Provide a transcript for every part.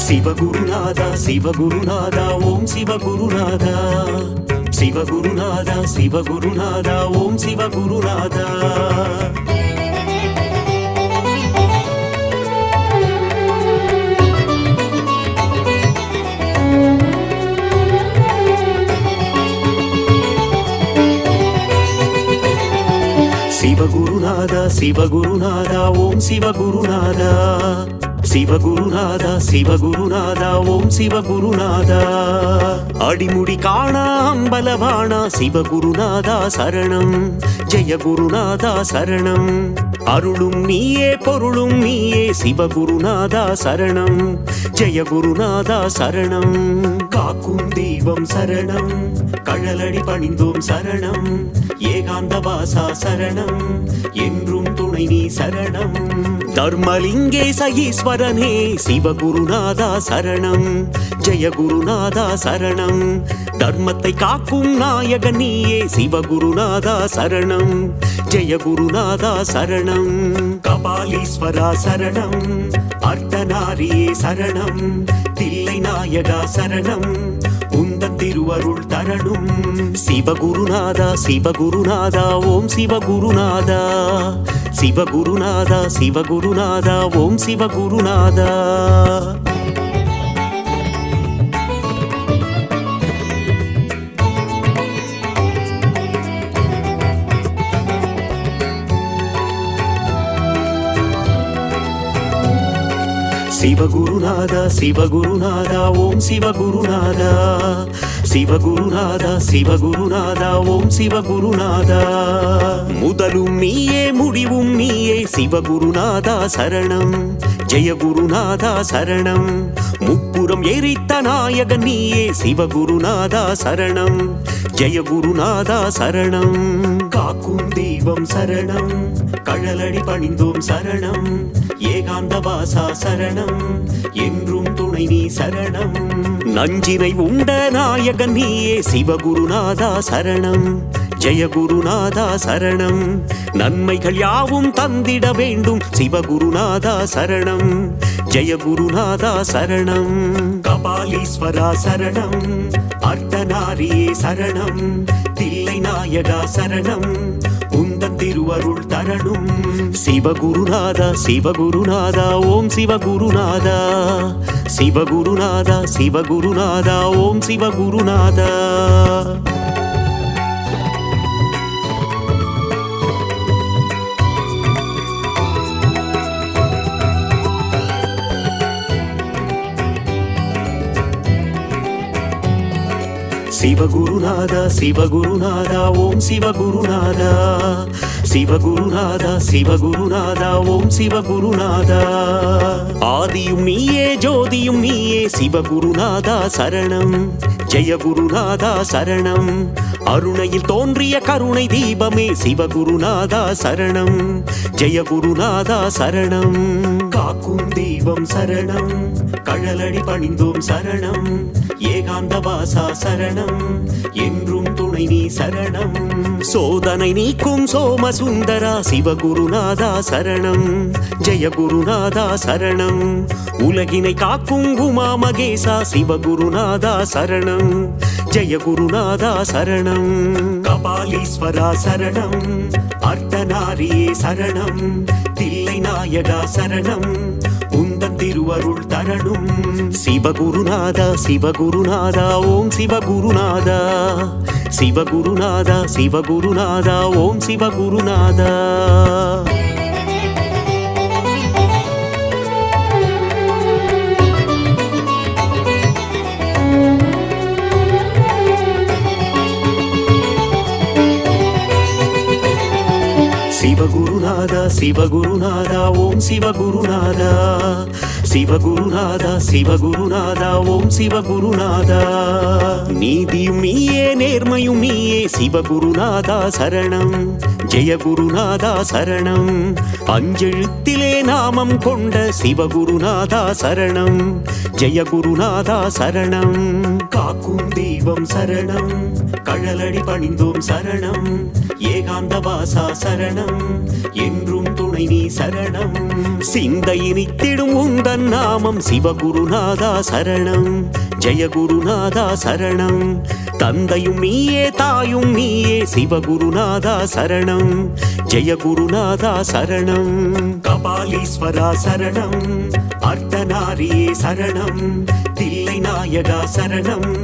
சிவகுருநாதா சிவகுருநாதா ஓம் சிவகுருநாதா சிவகுருநாதா சிவகுருநாதா ஓம் சிவகுருநாதா சிவகுருநாதா சிவகுருநாதா ஓம் சிவகுருநாதா சிவகுருநாதா சிவகுருநாதா ஓம் சிவகுருநாதா அடிமுடி காணா அம்பலவாணா சிவகுருநாதா சரணம் ஜெயகுருநாதா சரணம் அருளும் நீயே பொருளும் நீயே சிவகுருநாதா சரணம் ஜெயகுருநாதா சரணம் காக்கும் தெய்வம் சரணம் கழலடி பணிந்தோம் சரணம் ஏகாந்தவாசா சரணம் என்றும் துணை நீ சரணம் தர்மலிங்கேச ஈஸ்வரனே சிவகுருநாதா சரணம் ஜெயகுருநாதா சரணம் தர்மத்தை காக்கும் நாயகன் நீயே சிவகுருநாதா சரணம் ஜெயகுருநாதா சரணம் கபாலீஸ்வரா சரணம் அர்த்தநாரியே சரணம் தில்லை நாயகா சரணம் உந்தன் திருவருள் தரணும் சிவகுருநாதா சிவகுருநாதா ஓம் சிவகுருநாதா சிவகுருநாதா சிவகுருநாதா ஓம் சிவகுருநாதா சிவகுருநாதா சிவகுருநாதா ஓம் சிவகுருநாதா சிவகுருநாதா சிவகுருநாதா ஓம் சிவகுருநாதா முதலும் நீயே முடிவும் நீயே சிவகுருநாதா சரணம் ஜெயகுருநாதா சரணம் முப்புறம் எரித்த நாயகன் நீயே சிவகுருநாதா சரணம் ஜெயகுருநாதா சரணம் காக்கும் தெய்வம் சரணம் கழலடி பணிந்தோம் சரணம் ஏகாந்தவாசா சரணம் என்றும் துணை நீ சரணம் நஞ்சினை உண்ட நாயகன் நீயே சிவகுருநாதா சரணம் ஜெயகுருநாதா சரணம் நன்மைகள் யாவும் தந்திட வேண்டும் சிவகுருநாதா சரணம் ஜெயகுருநாதா சரணம் கபாலீஸ்வரா சரணம் அர்த்தநாரியே சரணம் தில்லை நாயகா சரணம் உந்தன் திருவருள் தரணும் சிவகுருநாதா சிவகுருநாதா ஓம் சிவகுருநாதா சிவகுருநாதா சிவகுருநாதா ஓம் சிவகுருநாதா சிவகுருநாதா சிவகுருநாதா ஓம் சிவகுருநாதா சிவகுருநாதா சிவகுருநாதா ஓம் சிவகுருநாதா ஆதியும் நீயே ஜோதியும் நீயே சிவகுருநாதா சரணம் ஜெயகுருநாதா சரணம் அருணையில் தோன்றிய கருணை தீபமே சிவகுருநாதா சரணம் ஜெயகுருநாதா சரணம் காக்கும் தெய்வம் சரணம் கழலடி பணிந்தோம் சரணம் ஏகாந்தவாசா சரணம் என்றும் துணை நீ சரணம் சோதனை நீக்கும் சோமசுந்தரா சிவகுருநாதா சரணம் ஜெயகுருநாதா சரணம் உலகினை காக்கும் உமா மகேசா சிவகுருநாதா சரணம் ஜெயகுருநாதா சரணம் கபாலீஸ்வரா சரணம் அர்த்தநாரியே சரணம் தில்லை நாயகா சரணம் உந்தன் திருவருள் தரணும் சிவகுருநாதா சிவகுருநாதா ஓம் சிவகுருநாதா சிவகுருநாதா சிவகுருநாதா ஓம் சிவகுருநாதா சிவகுருநாதா சிவகுருநாதா ஓம் சிவகுருநாதா சிவகுருநாதா சிவகுருநாதா ஓம் சிவகுருநாதா நீதியும் நீயே நேர்மையும் நீயே சிவகுருநாதா சரணம் ஜெயகுருநாதா சரணம் அஞ்செழுத்திலே நாமம் கொண்ட சிவகுருநாதா சரணம் ஜெயகுருநாதா சரணம் காக்கும் தெய்வம் சரணம் கழலடி பணிந்தோம் சரணம் ஏகாந்தவாசா சரணம் என்றும் துணை துணை நீ சரணம். சிந்தை நித்திடும் உந்தன் நாமம் சிவகுருநாதா சரணம். ஜெயகுருநாதா சரணம். தந்தையும் நீயே தாயும் நீயே சிவகுருநாதா சரணம். ஜெயகுருநாதா சரணம். கபாலீஸ்வரா சரணம். அர்த்தநாரியே சரணம். தில்லை நாயகா சரணம்.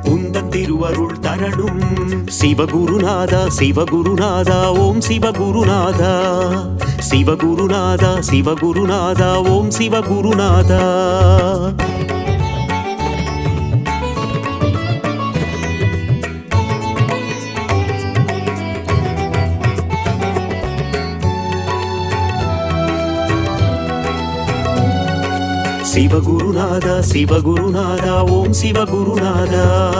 உந்தன் திருவருள் தரணும். சிவகுருநாதா சிவகுருநாதா ஓம் சிவகுருநாதா. சிவகுருநாதா சிவகுருநாதா ஓம் சிவகுருநாதா. சிவகுருநாதா சிவகுருநாதா ஓம் சிவகுருநாதா.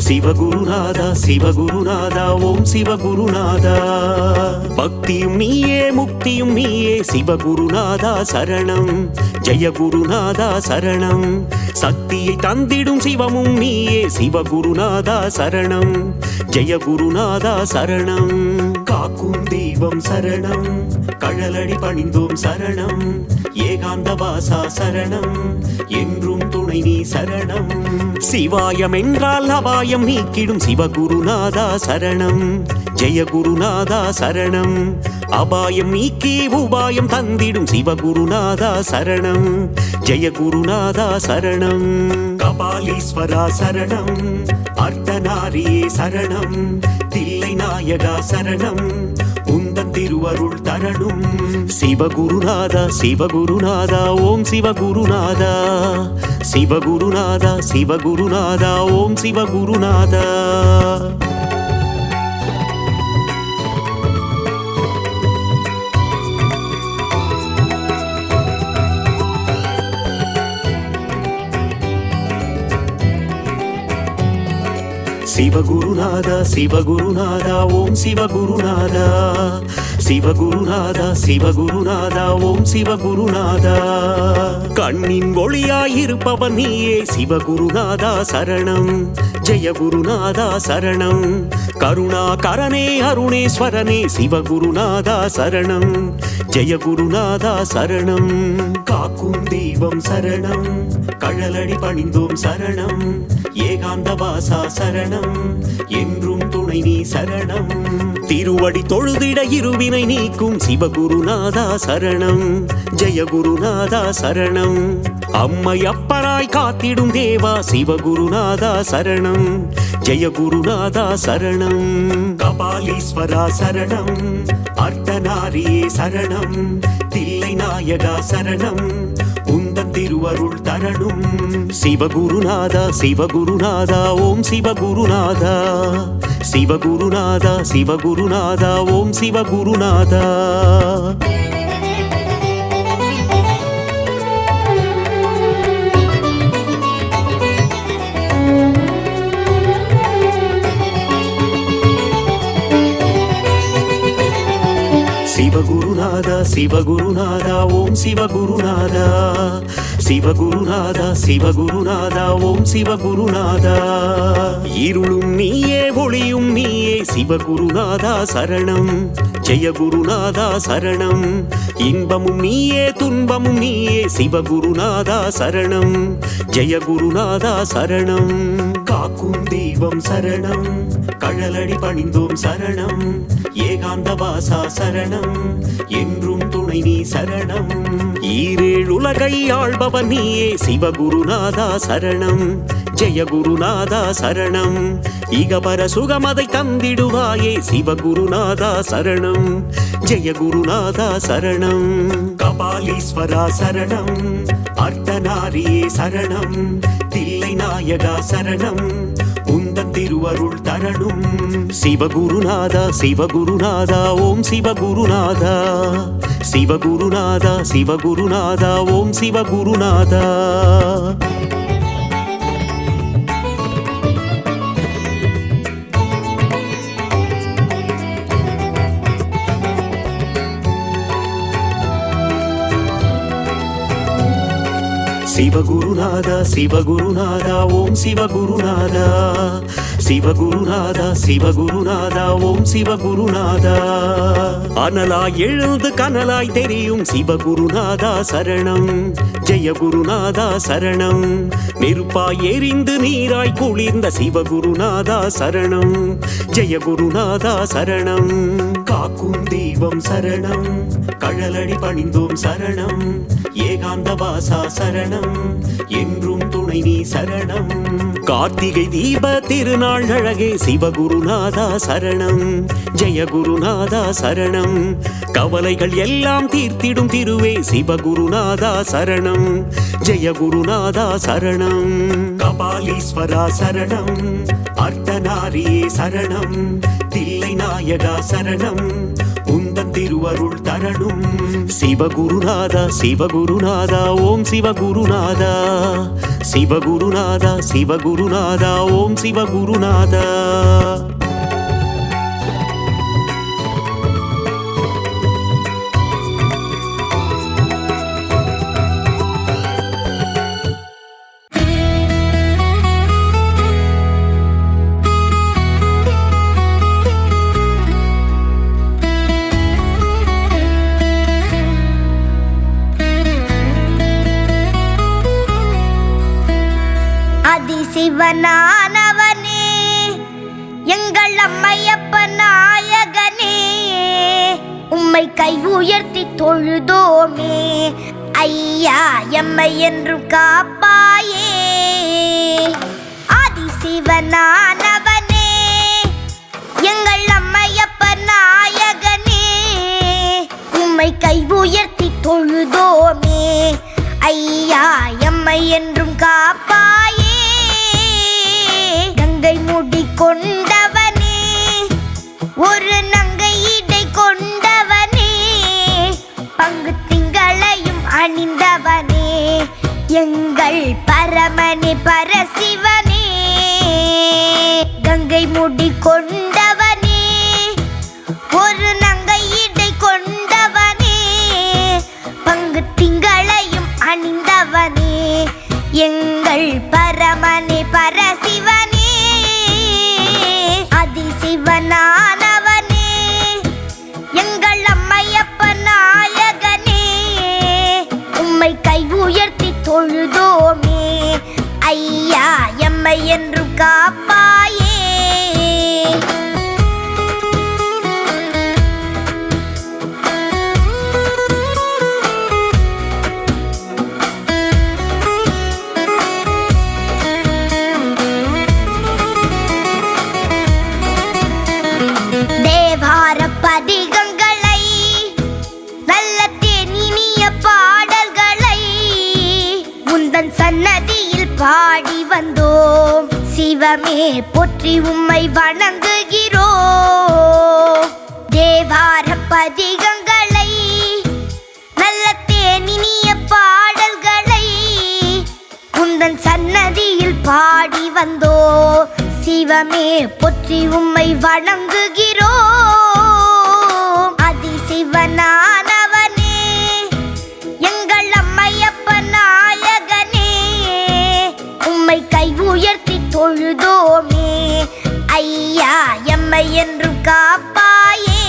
சிவகுருநாதா சிவகுருநாதா ஓம் சிவகுருநாதா. பக்தியும் நீயே முக்தியும் நீயே சிவகுருநாதா சரணம். ஜெயகுருநாதா சரணம். சக்தியை தந்திடும் சிவமும் நீயே சிவகுருநாதா சரணம். ஜெயகுருநாதா சரணம். காக்கும் தெய்வம் சரணம். கழலடி பணிந்தோம் சரணம். ஏகாந்த வாசா சரணம். என்றும் துணை நீ சரணம். சிவாயம் என்றால் அபாயம் நீக்கிடும் சிவகுருநாதா சரணம். ஜெயகுருநாதா சரணம். அபாயம் நீக்கி உபாயம் தந்திடும் சிவகுருநாதா சரணம். ஜெயகுருநாதா சரணம். கபாலீஸ்வரா சரணம். அர்த்தநாரியே சரணம். தில்லை நாயகா சரணம். உந்தன் திருவருள் தரணும். சிவகுருநாதா சிவகுருநாதா ஓம் சிவகுருநாதா. சிவகுருநாதா சிவகுருநாதா ஓம் சிவகுருநாதா. சிவகுருநாதா சிவகுருநாதா ஓம் சிவகுருநாதா. சிவகுருநாதா சிவகுருநாதா ஓம் சிவகுருநாதா. கண்ணின் ஒளியாயிருப்பவன் நீயே சிவகுருநாதா சரணம். ஜெயகுருநாதா சரணம். கருணாகரனே அருணேஸ்வரனே சிவகுருநாதா சரணம். ஜெயகுருநாதா சரணம். காக்கும் தெய்வம் சரணம். கழலடி பணிந்தோம் சரணம். ஏகாந்த வாசா சரணம். என்றும் துணை நீ சரணம். திருவடி தொழுதிட இருவினை நீக்கும் சிவகுருநாதா சரணம். ஜெயகுருநாதா சரணம். அம்மை அப்பராய் காத்திடும் தேவா சிவகுருநாதா சரணம். ஜெயகுருநாதா சரணம். கபாலீஸ்வரா சரணம். அர்த்தநாரியே சரணம். தில்லை நாயகா சரணம். உந்தன் திருவருள் தரணும். சிவகுருநாதா சிவகுருநாதா ஓம் சிவகுருநாதா. சிவகுருநாதா சிவகுருநாதா ஓம் சிவகுருநாதா. சிவகுருநாதா சிவகுருநாதா ஓம் சிவகுருநாதா. சிவகுருநாதா சிவகுருநாதா ஓம் சிவகுருநாதா. இருளும் நீயே ஒளியும் நீயே சிவகுருநாதா சரணம். ஜெயகுருநாதா சரணம். இன்பமும் நீயே துன்பமும் நீயே சிவகுருநாதா சரணம். ஜெயகுருநாதா சரணம். காக்கும் தெய்வம் சரணம். கழலடி பணிந்தோம் சரணம். ஏகாந்த வாசா சரணம். என்றும் துணை நீ சரணம். ஈரேழு உலகை ஆள்பவன் நீயே சிவகுருநாதா சரணம். ஜெயகுருநாதா சரணம். இகபர சுகமதை தந்திடுவாயே சிவகுருநாதா சரணம். ஜெயகுருநாதா சரணம். கபாலீஸ்வரா சரணம். அர்த்தநாரியே சரணம். தில்லை நாயகா சரணம். உந்தன் திருவருள் தரணும். சிவகுருநாதா சிவகுருநாதா ஓம் சிவகுருநாதா. சிவகுருநாதா சிவகுருநாதா ஓம் சிவகுருநாதா. சிவகுருநாதா சிவகுருநாதா ஓம் சிவகுருநாதா. சிவகுருநாதா சிவகுருநாதா ஓம் சிவகுருநாதா. அனலாய் எழுந்து கனலாய் தெரியும் சிவகுருநாதா சரணம். ஜெயகுருநாதா சரணம். நெருப்பாய் எரிந்து நீராய் குளிர்ந்த சிவகுருநாதா சரணம். ஜெயகுருநாதா சரணம். காக்கும் தெய்வம் சரணம். கழலடி பணிந்தோம் சரணம். ஏகாந்த வாசா சரணம். என்றும் துணை நீ சரணம். கார்த்திகை தீப திருநாள் அழகே சிவகுருநாதா சரணம். ஜெயகுருநாதா சரணம். கவலைகள் எல்லாம் தீர்த்திடும் திருவே சிவகுருநாதா சரணம். ஜெயகுருநாதா சரணம். கபாலீஸ்வரா சரணம். அர்த்தநாரியே சரணம். தில்லை நாயகா சரணம். உந்தன் திருவருள் தரணும். சிவகுருநாதா சிவகுருநாதா ஓம் சிவகுருநாதா. சிவகுருநாதா சிவகுருநாதா ஓம் சிவகுருநாதா. சிவனானவனே எங்கள் அம்மையப்ப நாயகனே, உம்மை கை உயர்த்தி தொழுதோமே. ஐயா எம்மை என்றும் காப்பாயே. ஆதி சிவனானவனே எங்கள் அம்மையப்ப நாயகனே, உம்மை கை உயர்த்தி தொழுதோமே. ஐயா எம்மை என்றும் காப்பாயே. கங்கை முடி கொண்டவனே, ஒரு நங்கை இடை கொண்டவனே, பங்கு திங்களையும் அணிந்தவனே, எங்கள் பரமனே பரசிவனே. கங்கை முடி கொண்டவனே, ஒரு நங்கை இடை கொண்டவனே, பங்கு திங்களையும் அணிந்தவனே, எங்கள் பரமனே பரசிவனே. அதிசிவனானவனே எங்கள் அம்மையப்ப நாயகனே, உம்மை கை உயர்த்தி தொழுதோமே. ஐயா எம்மை என்றும் காப்பாயே. பதிகங்களை நல்ல தேனினிய பாடல்களை உந்தன் சன்னதியில் பாடி வந்தோம். சிவமே போற்றி உம்மை வணங்குகிறோம். தேவார பதிகங்களை நல்ல தேனினிய பாடல்களை உந்தன் சன்னதியில் பாடி வந்தோம். சிவமே போற்றி உம்மை வணங்குகிறோம். அதிசிவனானவனே எங்கள் அம்மையப்ப நாயகனே, உம்மை கை உயர்த்தி தொழுதோமே. ஐயா எம்மை என்றும் காப்பாயே.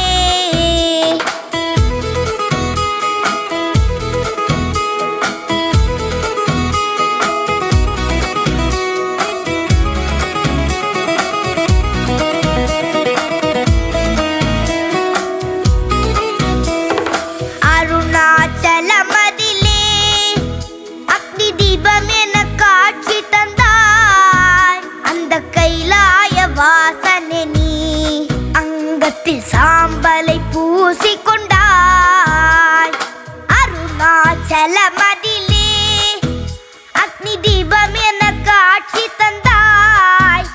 சாம்பலை பூசிக்கொண்டாய். அருணாச்சலமதிலே அக்னி தீபம் என காட்சி தந்தாய்.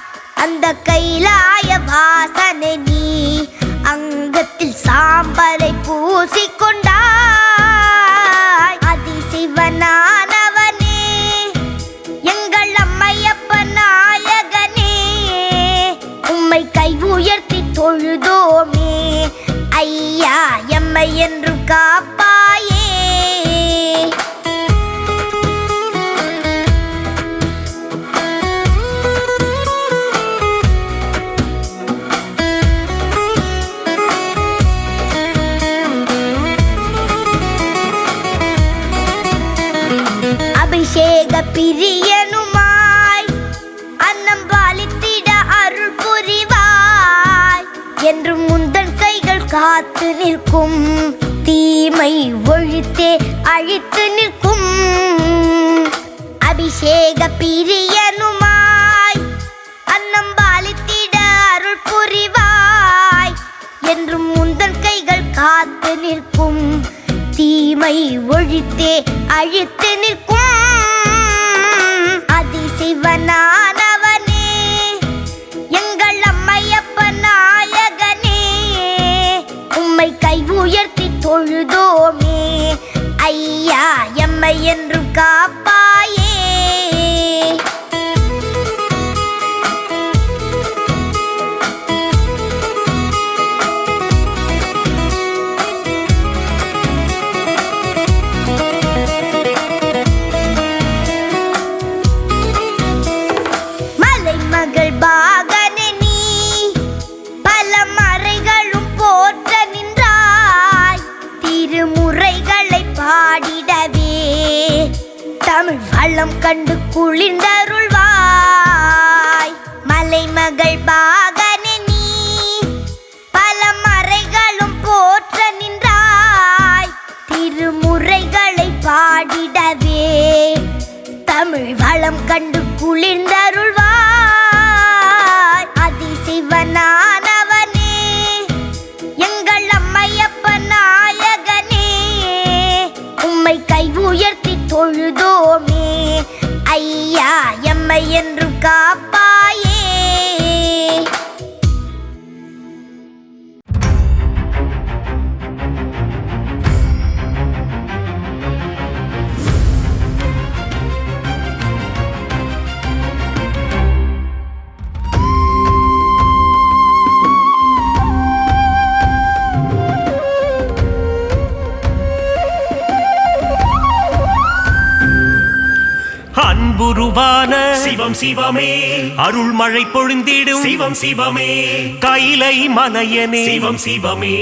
அந்த கைலாய வாசனை நீ அங்கத்தில் சாம்பலை பூசிக்கொண்டாய். அதிசிவனானவனே எங்கள் அம்மையப்ப நாயகனே, உம்மை கை உயர்த்தி தொழுதோமே. ஐயா எம்மை என்றும் காப்பாயே. பிரியனுமாய் அன்னம் பாலித்திட அருள் புரிவாய் என்று முந்தன் கைகள் காத்து நிற்கும் தீமை ஒழித்தே அழித்து நிற்கும் அபிஷேக பிரியனுமாய் அன்னம் பாலித்திட அருள் புரிவாய் என்று முந்தன் கைகள் காத்து நிற்கும் தீமை ஒழித்தே அழித்து நிற்கும் அதிசிவனானவனே எங்கள் அம்மையப்ப நாயகனே உம்மை கை உயர்த்தி தொழுதோமே ஐயா எம்மை என்றும் காப்பாயே மகள் பாகனே நீ பல மறைகளும் போற்ற நின்றாய் திருமுறைகளை பாடிடவே தமிழ் வளம் கண்டு குளிர்ந்தருள்வாய் மலைமகள் பாகனே நீ பல மறைகளும் போற்ற நின்றாய் திருமுறைகளை பாடிடவே தமிழ் வளம் கண்டு குளிர்ந்தருள்வாய் அதிசிவனானவனே எங்கள் அம்மையப்ப நாயகனே உம்மை கை உயர்த்தி தொழுதோமே ஐயா எம்மை என்றும் காப்பாயே அன்புருவான சிவம் சிவமே அருள்மழை பொழிந்திடும் சிவம் சிவமே கைலை மலையனே சிவம் சிவமே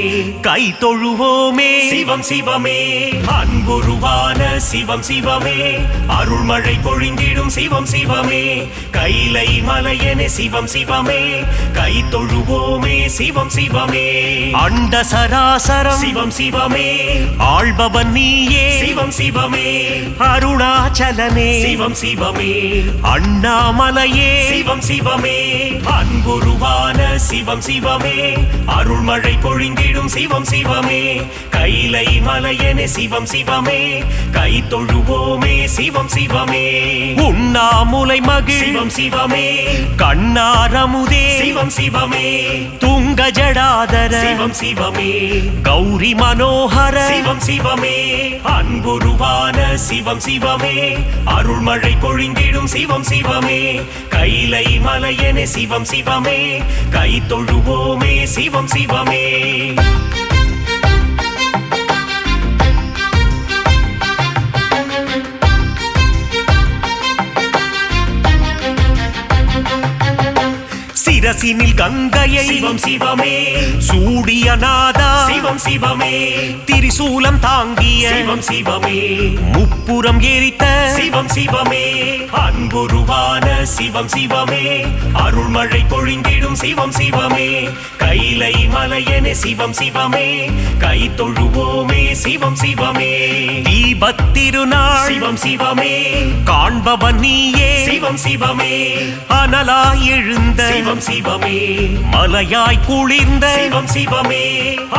கை தொழுவோமே சிவம் சிவமே அன்புருவான சிவம் சிவமே அருள்மழை பொழிந்திடும் சிவம் சிவமே கைலை மலையனே சிவம் சிவமே கை தொழுவோமே சிவம் சிவமே அண்ட சராசரம் சிவம் சிவமே ஆள்பவன் நீயே சிவம் சிவமே அருணாச்சலனே சிவம் சிவமே அண்ணாமலையே சிவம் சிவமே அன்புருவான சிவம் சிவமே அருள்மழை பொழிந்திடும் சிவம் சிவமே கைலை மலையனே சிவம் சிவமே கை தொழுவோமே சிவம் சிவமே உண்ணாமுலை மகிழ் சிவம் சிவமே கண்ணாரமுதே சிவம் சிவமே துங்க ஜடாதர சிவம் சிவமே கௌரி மனோகர சிவம் சிவமே அன்புருவான சிவம் சிவமே அருள்மழை பொழிந்திடும் சிவம் சிவமே கைலை மலையனே சிவம் சிவமே கை தொழுவோமே சிவம் சிவமே சிரசினில் கங்கையை சிவம் சிவமே சூடியநாதா சிவம் சிவமே திரிசூலம் தாங்கிய சிவம் சிவமே முப்புறம் எரித்த சிவம் சிவமே அன்புருவான சிவம் சிவமே அருள்மழை பொழிந்திடும் சிவம் சிவமே கைலை மலையனே சிவம் சிவமே கை தொழுவோமே சிவம் சிவமே தீபத்திருநாள் சிவம் சிவமே காண்பவன் நீயே சிவம் சிவமே அனலாய் எழுந்த சிவம் சிவமே மலையாய் குளிர்ந்த சிவம் சிவமே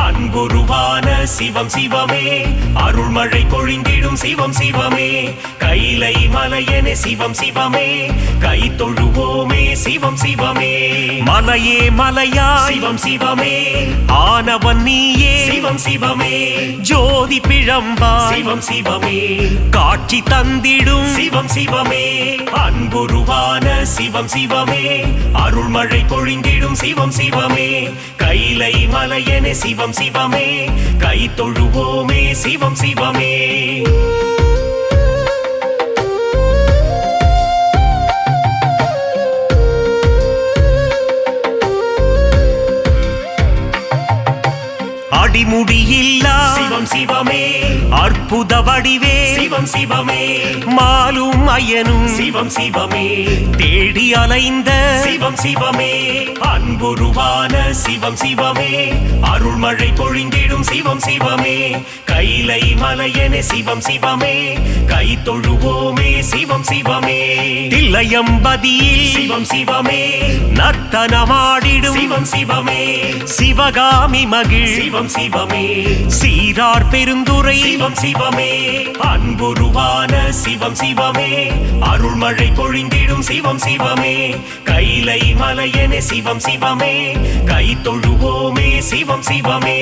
அன்புருவான சிவம் சிவமே அருள்மழை பொழிந்திடும் சிவம் சிவமே கைலை மலையனே சிவம் சிவமே கை தொழுவோமே சிவம் சிவமே மலையே மலையா சிவம் சிவமே ஆனவன் நீயே சிவம் சிவமே ஜோதி பிழம்பா சிவம் சிவமே காட்சி தந்திடும் சிவம் சிவமே அன்புருவான சிவம் சிவமே அருள்மழை பொழிந்திடும் சிவம் சிவமே கைலை மலையனே சிவம் சிவமே கை தொழுவோமே சிவம் சிவமே அடிமுடியில்லா சிவம் சிவமே அற்புத வடிவே சிவம் சிவமே மாலும் ஐயனும் சிவம் சிவமே தேடி அலைந்த சிவம் சிவமே அன்புருவான சிவம் சிவமே அருள்மழை பொழிந்திடும் சிவம் சிவமே கைலை மலையன சிவம் சிவமே கை தொழுவோமே சிவம் சிவமே தில்லையம்பதியில் சிவம் சிவமே நர்த்தனமாடிடும் சிவம் சிவமே சிவகாமி மகிழ் சிவம் சிவமே சீரார் பெருந்துரை சிவம் சிவமே அன்புருவான சிவம் சிவமே அருள்மழை பொழிந்திடும் சிவம் சிவமே கைலை மலையன சிவம் சிவமே கை தொழுவோமே சிவம் சிவமே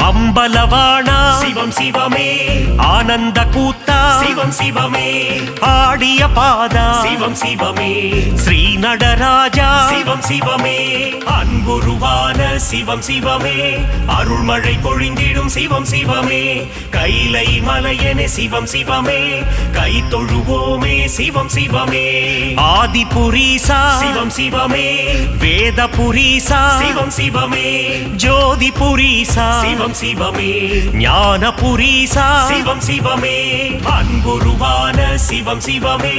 அம்பலவாணா சிவம் சிவமே ஆனந்த கூத்தா சிவம் சிவமே ஆடிய பாதா சிவம் சிவமே ஸ்ரீ நடராஜா சிவம் சிவமே அன்புருவான சிவம் சிவமே அருள்மழை பொழிந்திடும் சிவம் சிவமே கைலை மலையன சிவம் சிவமே கை தொழுவோமே சிவம் சிவமே ஆதிபுரீசா சிவம் சிவமே வேதபுரீசா சிவம் சிவமே ஜோதிபுரீசா சிவம் சிவமே ஞானபுரீசா சிவம் சிவமே அன்புருவான சிவம் சிவமே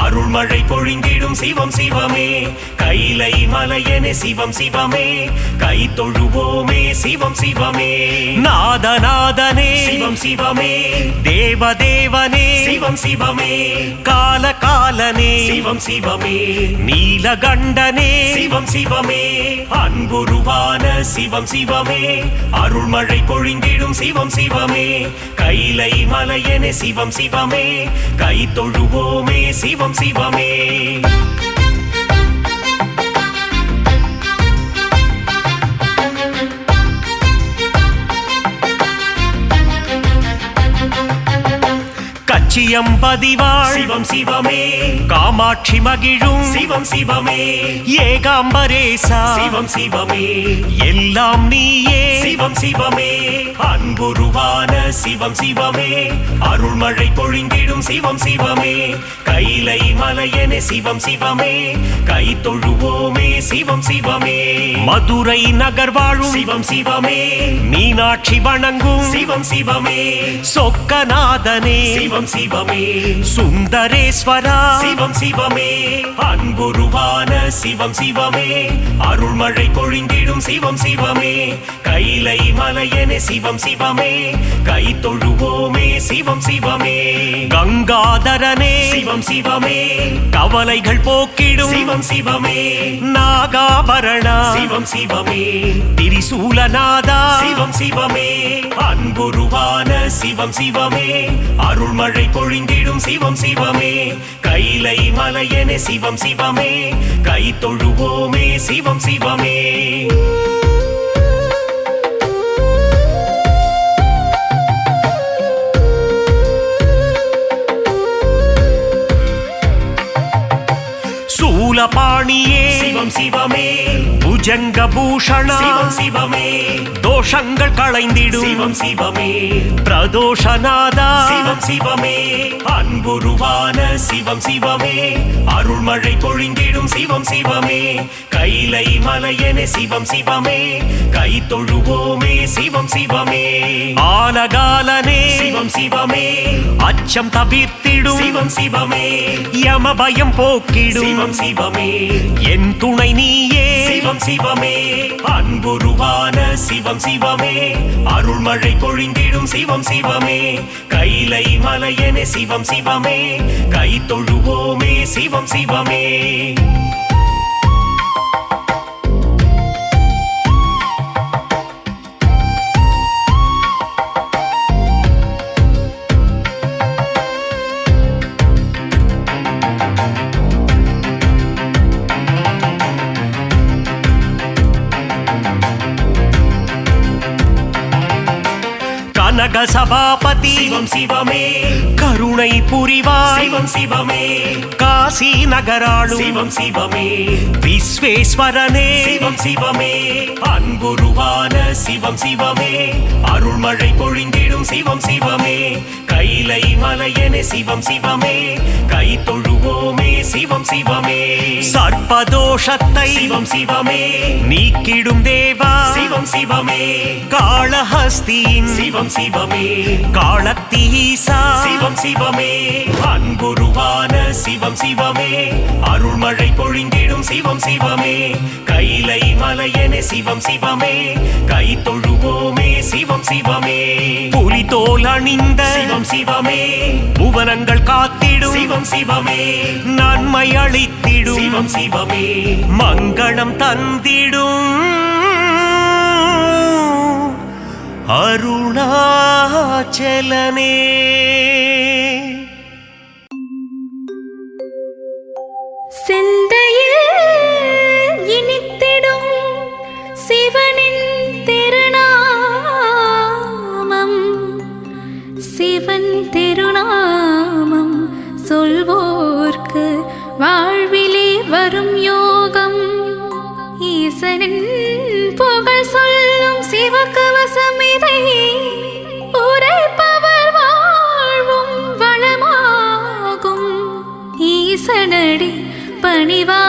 அருள்மழை பொழிந்திடும் சிவம் சிவமே கைலை மலையன சிவம் சிவமே கை தொழுவோமே சிவம் சிவமே நாதநாதனே சிவம் சிவமே தேவதேவனே சிவம் சிவமே கால காலனே சிவம் சிவமே நீலகண்டனே சிவம் சிவமே அன்புருவான சிவம் சிவமே அருள்மழை பொழிந்திடும் சிவம் சிவமே கைலை மலையன சிவம் சிவமே கை தொழுவோமே சிவம் சிவமே கச்சியம்பதிவாள் சிவம் சிவமே காமாட்சி மகிழும் சிவம் சிவமே ஏகாம்பரேசா சிவம் சிவமே எல்லாம் நீயே சிவம் சிவமே அன்புருவான சிவம் சிவமே அருள்மழை பொழிந்திடும் சிவம் சிவமே கைலை மலையன சிவம் சிவமே கை தொழுவோமே சிவம் சிவமே மதுரை நகர் வாழும் சிவம் சிவமே மீனாட்சி வணங்கும் சிவம் சிவமே சொக்கநாதனே சிவம் சிவமே சுந்தரேஸ்வரா சிவம் சிவமே அன்புருவான சிவம் சிவமே அருள்மழை பொழிந்திடும் சிவம் சிவமே கைலை மலையன சிவம் சிவமே கை தொழுவோமே சிவம் சிவமே கங்காதரனே சிவம் சிவமே கவலைகள் போக்கிடும் சிவம் சிவமே நாகாபரணா சிவம் சிவமே திரிசூலநாதா சிவம் சிவமே அன்புருவான சிவம் சிவமே அருள்மழை பொழிந்திடும் சிவம் சிவமே கைலை மலையன சிவம் சிவமே கை தொழுவோமே சிவம் சிவமே சூலபாணியே சிவம் சிவமே புஜங்க பூஷணா சிவம் சிவமே தோஷங்கள் களைந்திடும் சிவம் சிவமே பிரதோஷநாதா சிவம் சிவமே அன்புருவான சிவம் சிவமே அருள்மழை பொழிந்திடும் சிவம் சிவமே கைலை மலையன சிவம் சிவமே கை தொழுவோமே சிவம் சிவமே ஆலகாலனே சிவம் சிவமே அச்சம் தவிர்த்திடும் சிவம் சிவமே யம பயம் போக்கிடும் சிவம் சிவமே என் துணை நீயே சிவம் சிவமே அன்புருவான சிவம் சிவமே அருள்மழை பொழிந்திடும் சிவம் சிவமே கைலை மலையன சிவம் சிவமே கை தொழுவோமே சிவம் சிவமே கனக சபாபதி சிவம் சிவமே கருணை புரிவாய் சிவம் சிவமே காசி நகராளும் சிவம் சிவமே விஸ்வேஸ்வரனே சிவம் சிவமே அன்புருவான சிவம் சிவமே அருள்மழை பொழிந்திடும் சிவம் சிவமே கைலை மலையனே சிவம் சிவமே கை தொழுவோமே சிவம் சிவமே சர்ப்பதோஷத்தை சிவம் சிவமே நீக்கிடும் தேவா சிவம் சிவமே காளஹஸ்தியின் சிவம் சிவமே காளத்தீசா சிவம் சிவமே அன்புருவான சிவம் சிவமே அருள்மழை பொழிந்திடும் சிவம் சிவமே கைலை மலையனே சிவம் சிவமே கை தொழுவோமே சிவம் சிவமே புலிதோல் அணிந்த சிவம் சிவமே புவனங்கள் காத்திடும் சிவம் சிவமே நன்மை அளித்திடும் சிவம் சிவமே மங்களம் தந்திடும் அருணாச்சலனே சிந்தையில் இனித்திடும் சிவனின் திருநாமம் சிவன் திருநாமம் சொல்வோர்க்கு வாழ்விலே வரும் யோகம் ஈசனின் புகழ் சொல்லும் சிவகவசம் இதை உரைப்பவர் வாழ்வும் வளமாகும் ஈசனடி பணிவாய்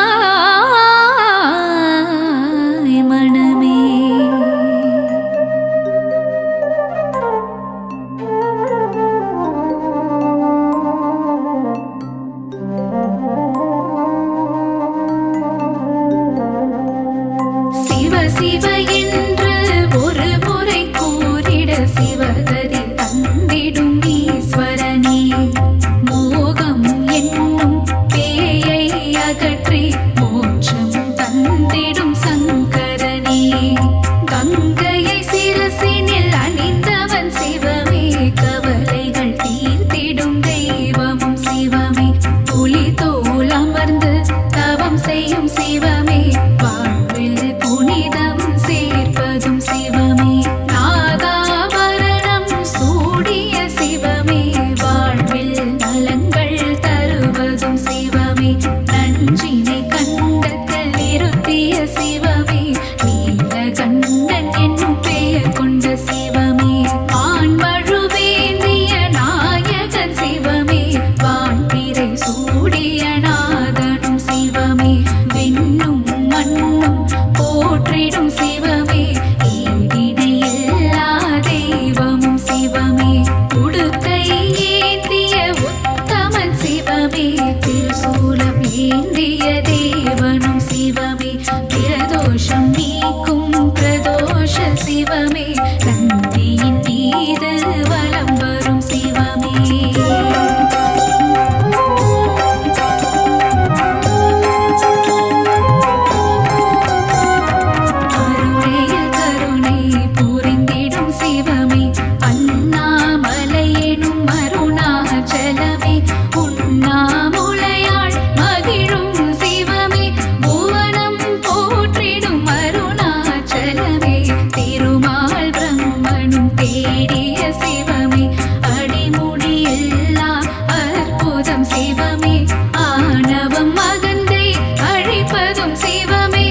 மனமே சிவ சிவ என்று ஒரு முறை கூறிட சிவகதி தந்திடும் ஈஸ்வரனே மோகம் என்னும் பேயை அகற்றி மோட்சம் தந்திடும் சங்கரனே கங்கையை சிரசினில் அணிந்தவன் சிவமே கவலைகள் தீர்த்திடும் தெய்வமும் சிவமே புலி தோல் அமர்ந்து தவம் செய்யும் சிவமே வாழ்வில் புனிதம் சேர்ப்பதும் சிவமே நாகாபரணம் சூடிய சிவமே வாழ்வில் நலங்கள் தருவதும் சிவமே நஞ்சினை கண்டத்தில் நிறுத்திய சிவமே நீலகண்டன் என்னும் பெயர் கொண்ட சிவமே ஆண்மழுவேந்திய நாயகன் சிவமே வான்பிறை சூடிய நாதனும் சிவமே விண்ணும் மண்ணும் போற்றிடும் சிவமே ஈடிணையில்லா தெய்வமும் சிவமே உடுக்கை ஏந்திய உத்தமன் சிவமே திருசூலம் ஏந்திய தேவனும் சிவமே பிரதோஷம் நீக்கும் பிரதோஷ சிவமே நந்தியின் மீது வலம் வரும் சிவமே கருணையில் கருணை புரிந்திடும் சிவமே அண்ணாமலையெனும் அருணாச்சலமே உண்ணாமுலையாள் மகிழும் சிவமே புவனம் போற்றிடும் அருணாச்சலமே திருமால் பிரம்மனும் தேடிய சிவமே அடிமுடியில்லா அற்புதம் சிவமே ஆணவம் அகந்தை அழிப்பதும் சிவமே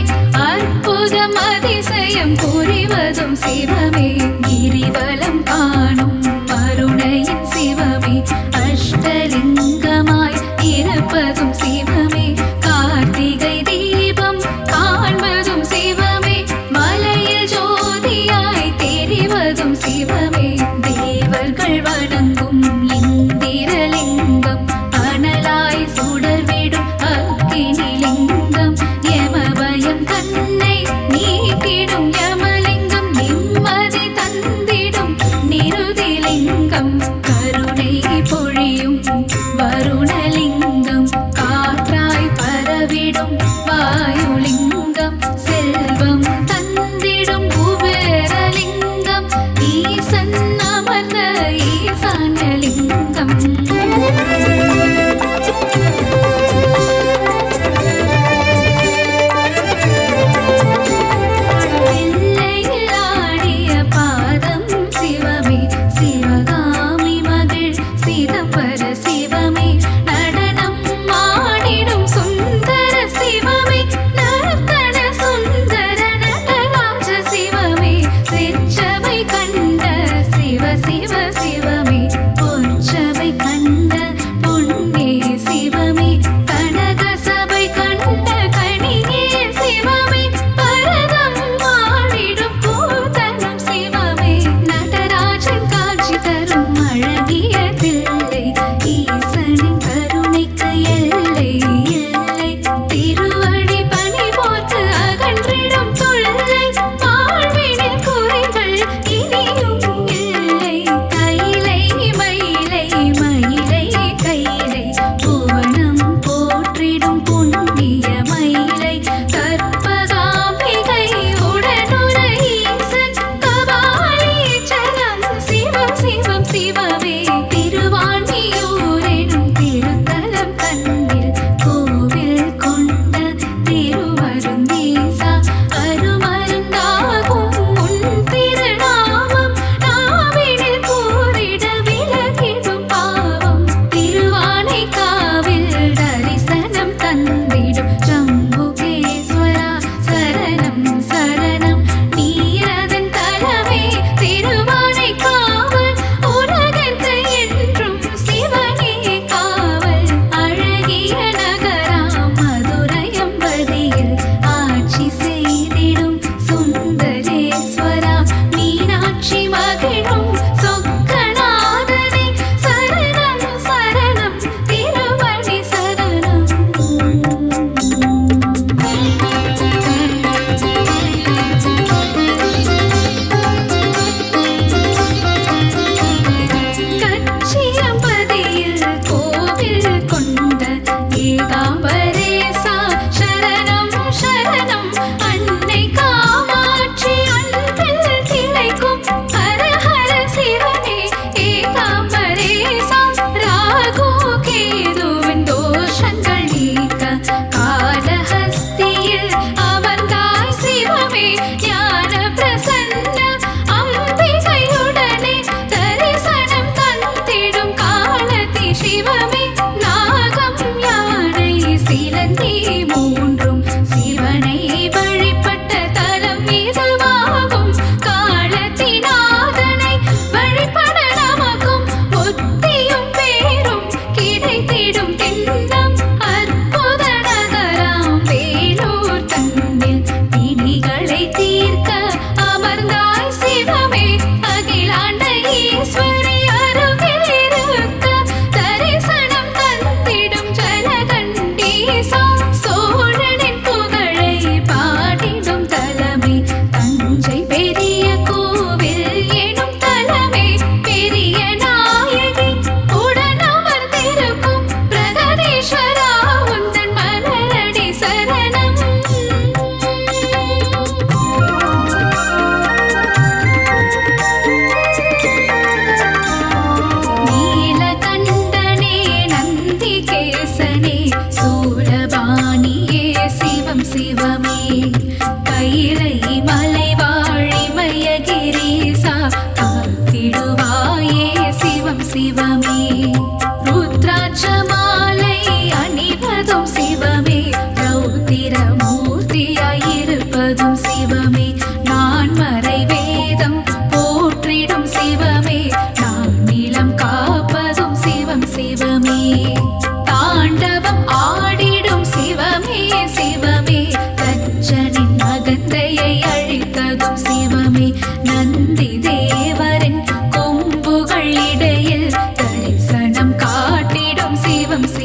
அற்புதம் அதிசயம் புரிவதும் சிவமே கிரிவலம் காணும் அருணையின் சிவமே அஷ்டலிங்கமாய் இருப்பதும் சிவமே கார்த்திகை தீபம் காண்பதும் சிவமே மலையில் ஜோதியாய் தெரிவதும் சிவமே தேவர்கள் வணங்கும் இந்திரலிங்கம் அனலாய் சுடர்விடும் அக்கினிலிங்கம் யமபயம் தன்னை நீக்கிடும் யமலிங்கம் நிம்மதி தந்திடும் நிருதிலிங்கம் கருணை பொழியும் வருணலிங்கம் காற்றாய் பரவிடும் வாயுலிங்கம் செல்வம் தந்திடும் குபேரலிங்கம் ஈசன் அமர்ந்த ஈசான்யலிங்கம் எல்லையில் ஆடிய பாதம் சிவமே சிவ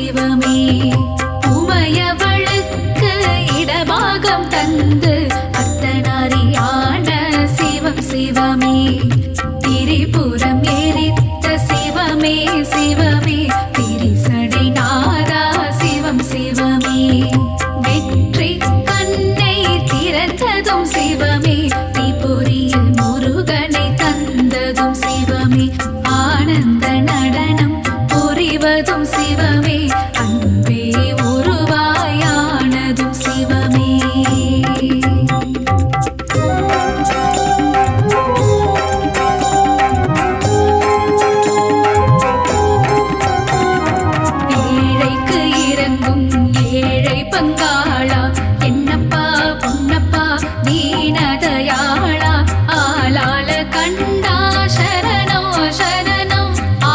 சிவமே உமையவளுக்கு இடபாகம் தந்து அர்த்தநாரியான சிவம் சிவமே திரிபுரம் எரித்த சிவமே சிவமே திரிசடை நாதா சிவம் சிவமே வெற்றி கண்ணை திறந்ததும் சிவமே தீபொறியில் முருகனை தந்ததும் சிவமே ஆனந்த நடனம் புரிவதும் சிவமே அன்பே உருவாயானதும் சிவமே ஏழைக்கு இறங்கும் ஏழை பங்காளா என்னப்பா பொன்னப்பா தீனதயாளா ஆளால கண்டா சரணோ சரணோ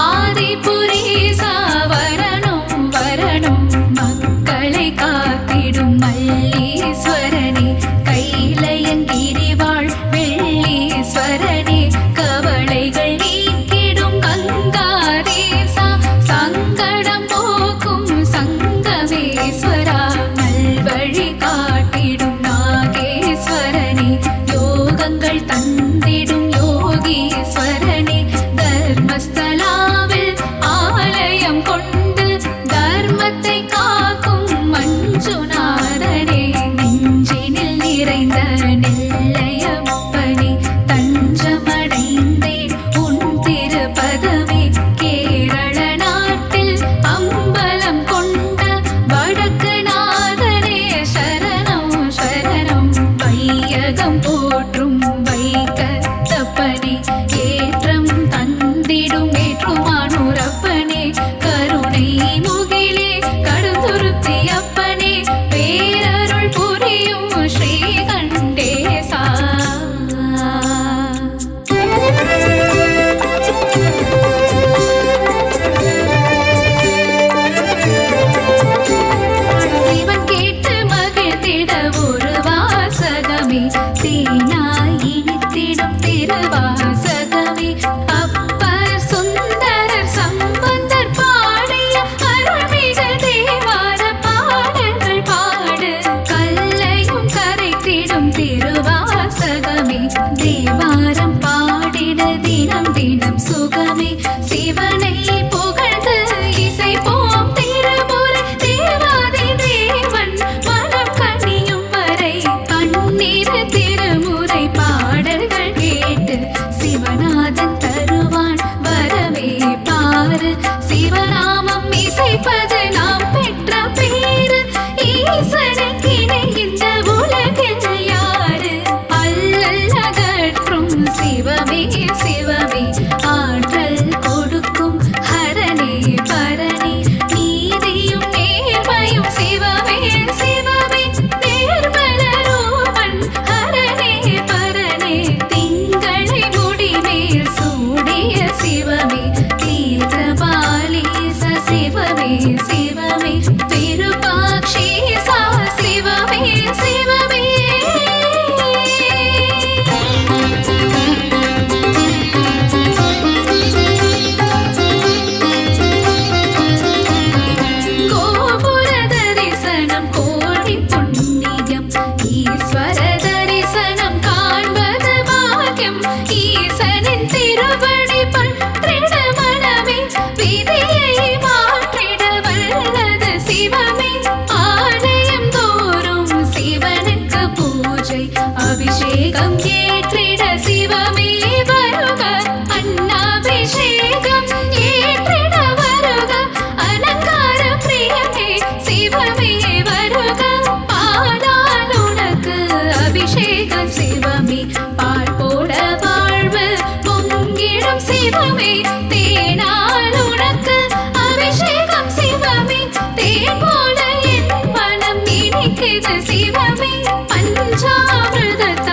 ஆதிபுரீசா வரணும் வரணும் மக்களை காத்திடும் மல்லீஸ்வரனே கைலயங்கிரிவாழ் வெள்ளீஸ்வரனே கவலைகள் நீக்கிடும் கங்காதேசா சங்கடம் போக்கும் சங்கமேஸ்வரா நல்வழி காட்டிடும் நாகேஸ்வரனே யோகங்கள் தந்திடும் யோகீஸ்வரனே தர்மஸ்தலாவில் ஆலயம் கொண்டு தர்மத்தை காக்கும் மஞ்சுநாதனே நெஞ்சினில் நிறைந்த நெல்லையப்பனே தஞ்சமடைந்தேன் உன் திருப்பதமே கேரள நாட்டில் அம்பலம் கொண்ட வடக்கு நாதனே சரணம் சரணம் வையகம் போற்றும் வைக்கத்தப்பனே ஏற்றம் தந்திடும் ஏற்றுமானூரப்பனே கருணை முகிலே கடுந்துருத்தி அப்பனே பேரருள் புரியும் ஸ்ரீகண்டேசா சிவன் கேட்டு மகிழ்ந்திட ஒரு வாசகமே தேனாய் இனித்திடும் திருவாசகமே அப்பர் சுந்தரர் சம்பந்தர் பாடிய அருள்மிகு தேவார பாடல்கள் பாடு கல்லையும் கரைத்திடும் திருவாசகமே தேவாரம் பாடிட தினம் தினம் சுகமே சிவனை புகழ்ந்து இசைப்போம் திருமுறை தேவாதி தேவன் மனம் கனியும் வரை பன்னிரு திருமுறை பாடல்கள் கேட்டு சிவநாதன் தருவான் வரவே பாரு சிவநாமம் இசைப்பது நாம் பெற்ற பேரு ஈசனுக்கு இணை இந்த உலகில் யாரு அல்லல் அகற்றும் சிவமே சிவமே ஆற்றல் கொடுக்கும் ஹரனே பரனே நீதியும் நேர்மையும் சிவமே சிவமே நேர்மலரூபன் ஹரனே பரனே திங்களை முடிமேல் சூடிய சிவமே தீர்த்தபாலீச சிவமே சிவமே விருபாக்ஷீசா சிவமே சிவமே கோபுர தரிசனம் கோடி புண்ணியம் ஈஸ்வர தரிசனம் காண்பது பாக்கியம் ஈசனின் திருவடி பற்றிட மனமே விதியை மாற்றிட வல்லது சிவமே ஆலயம் தோறும் சிவனுக்கு பூஜை அபிஷேகம் ஏற்றிட சிவமே வருக அன்னாபிஷேகம் ஏற்றிட வருக அலங்கார பிரியமே சிவமே வருக பாலால் உனக்கு அபிஷேகம் சிவமே பால் போட வாழ்வு பொங்கிடும் சிவமே தேனால் உனக்கு அபிஷேகம் சிவமே தேன் போல என் மனம் இனிக்குது சிவமே பஞ்சாமிர்தத்தால்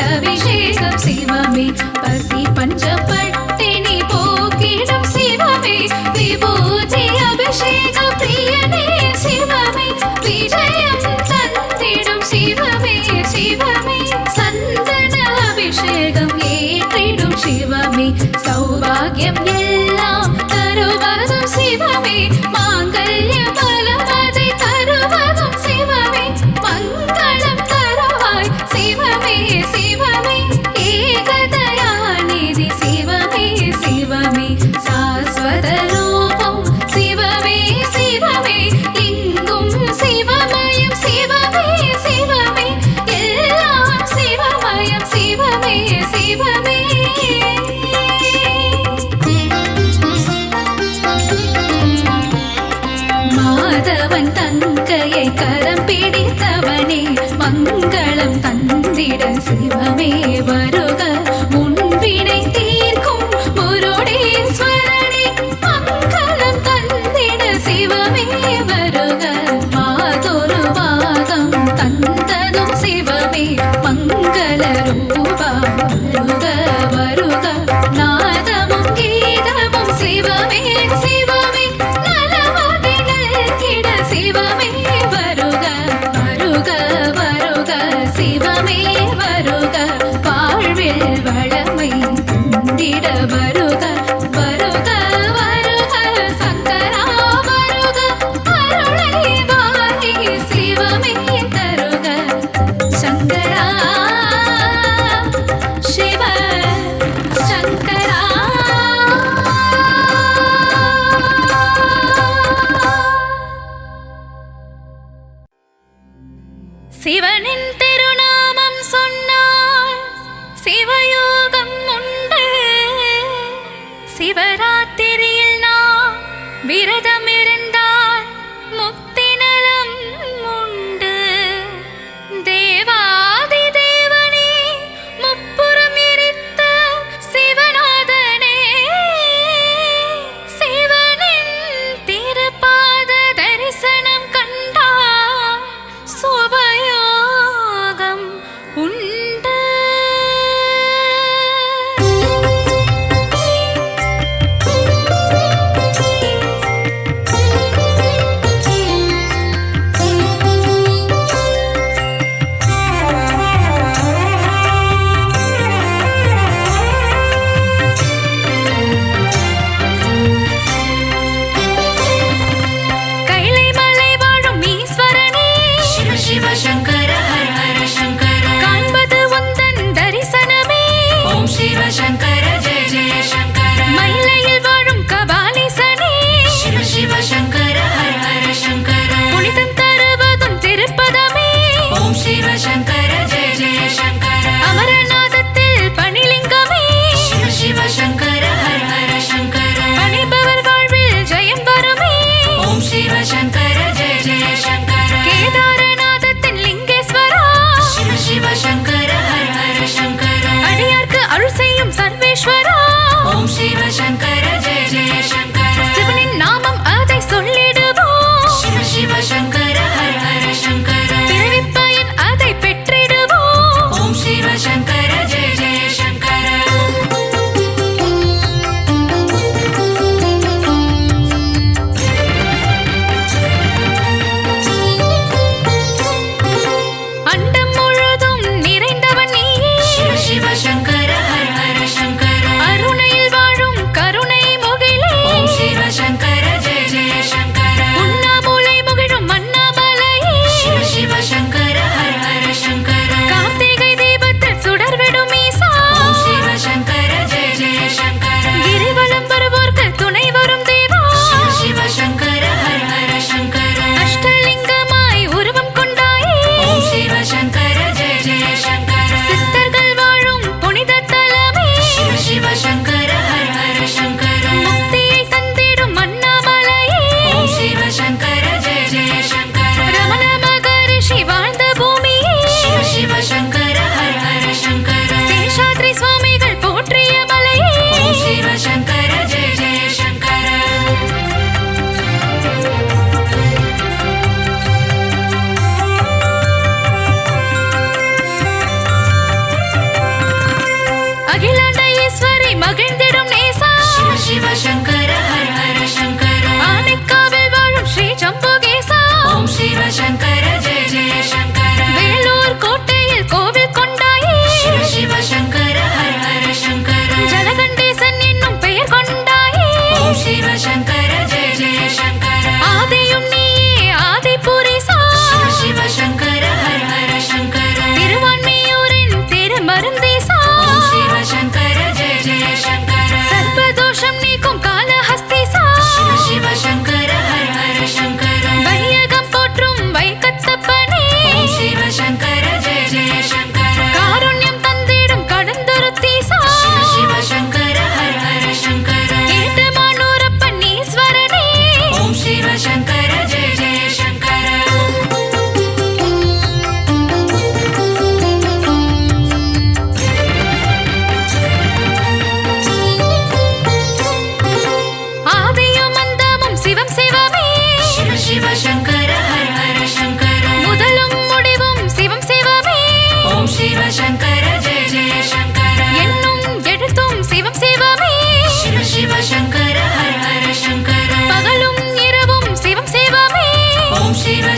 அபிஷேகம் சிவமே பசி பஞ்சப்பட்டினி போக்கிடும் சிவமே விபூதி அபிஷேக பிரியனே சிவமே விஜயம் தந்திடும் சிவமே சிவமே சந்தன அபிஷேகம் ஏற்றிடும் சிவமே சௌபாகியம் எல்லாம் தருவதும் சிவமே மாங்கல்யம் கரம் பிடித்தவனே மங்களம் தந்திட சிவமே வருக முன்பினை தீர்க்கும் முருடேஸ்வரனே மங்களம் தந்திட சிவமே வருக மாதொரு வாகம் தந்ததும் சிவமே மங்கள ரூபா வருக வருக நாதமும் கீதமும் சிவமே சிவமே நலவாதி நல்கிட சிவமே வருக வருக வருக சிவமே வருக வாழ்வில் வளமை தந்திட வருக வருக வருக சங்கரா வருக அருளை வாரி சிவமே தருக சங்கரா சிவ சங்கரா சிவனின் திருநாமம் சொன்னால் சிவயோகம் உண்டு சிவராத்திரியில் நாம் விரதம் இருந்தால் முக்தி நலம் உண்டு தேவாதி தேவனே முப்புறம் எரித்த சிவநாதனே சிவனின் திருப்பாத தரிசனம் கண்டால் சுபயோகம் உண்டு கைலை மலை வாழும் ஈஸ்வரனே शिव शिव शङ्कर हर हर शङ्कर காண்பது உந்தன் தரிசனமே ॐ शिव शङ्कर जय जय शङ्कर மயிலையில் வாழும் கபாலீசனே शिव शिव शङ्कर हर हर शङ्कर புனிதம் தருவதும் திருப்பதமே ॐ शिव शङ्कर जय जय शङ्कर அமரநாதத்தில் பணிலிங்கமே शिव शिव शङ्कर हर हर शङ्कर பணிபவர் வாழ்வில் ஜெயம் வருமே ॐ शिव शङ्कर जय जय शङ्कर கேதாரநாதத்தின் லிங்கேஸ்வரா शिव शिव शङ्कर हर हर शङ्कर அடியார்க்கு அருள் செய்யும் சர்வேஸ்வரா ॐ शिव शङ्कर जय जय शङ्कर சிவனின் நாமம் அதை சொல்லிடுவோம் शिव शिव शङ्कर हर हर शङ्कर பிறவிப் பயன் அதை பெற்றிடுவோம் ॐ शिव शङ्कर जय जय शङ्कर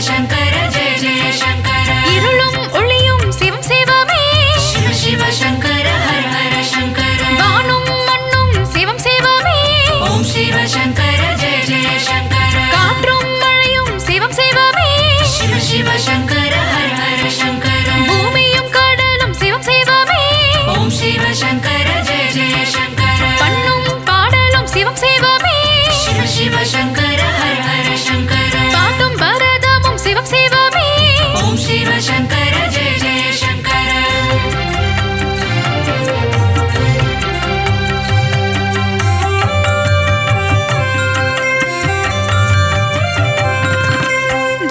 शङ्कर जय जय शङ्कर இருளும் ஒளியும் சிவம் சிவமே शिव शिव शङ्कर हर हर शङ्कर வானும் மண்ணும் சிவம் சிவமே ॐ शिव शङ्कर जय जय शङ्कर காற்றும் மழையும் சிவம் சிவமே शिव शिव शङ्कर हर हर शङ्कर பூமியும் கடலும் சிவம் சிவமே ॐ शिव शङ्कर जय जय शङ्कर பண்ணும் பாடலும் சிவம் சிவமே शिव शिव शङ्कर हर हर शङ्कर பாட்டும் பரதமும் சிவம் சிவமே ॐ शिव शङ्कर जय जय शङ्कर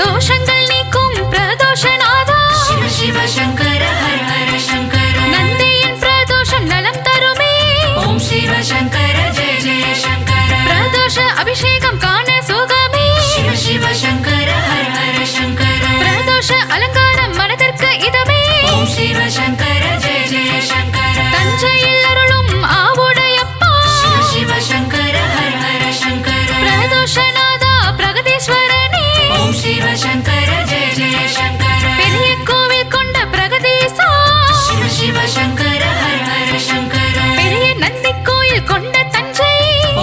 தோஷங்கள் நீக்கும் பிரதோஷநாதா शिव शिव शङ्कर हर हर शङ्कर நந்தியின் பிரதோஷம் நலம் தருமே ॐ शिव शङ्कर जय जय शङ्कर பிரதோஷ அபிஷேகம் காண சுகமே शिव शिव शङ्कर हर हर शङ्कर பிரதோஷ அலங்காரம் மனதிற்கு இதமே ॐ शिव शङ्कर जय जय शङ्कर தஞ்சையில் அருளும் ஆவுடையப்பா शिव शिव शङ्कर हर हर शङ्कर பிரதோஷநாதா பிரகதீஸ்வரனே ॐ शिव शङ्कर जय जय शङ्कर பெரிய கோவில் கொண்ட பிரகதீசா शिव शिव शङ्कर हर हर शङ्कर பெரிய நந்தி கோயில் கொண்ட தஞ்சை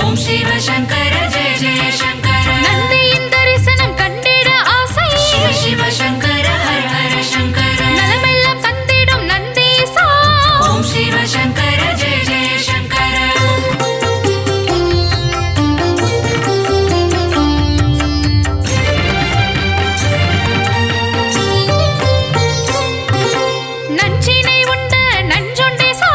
ॐ शिव शङ्कर जय जय शङ्कर நந்தியின் தரிசனம் கண்டிட ஆசை शिव शिव शङ्कर हर हर शङ्कर நலமெல்லாம் தந்திடும் நந்தீசா ॐ शिव शङ्कर जय जय शङ्कर நஞ்சினை உண்ட நஞ்சுண்டேசா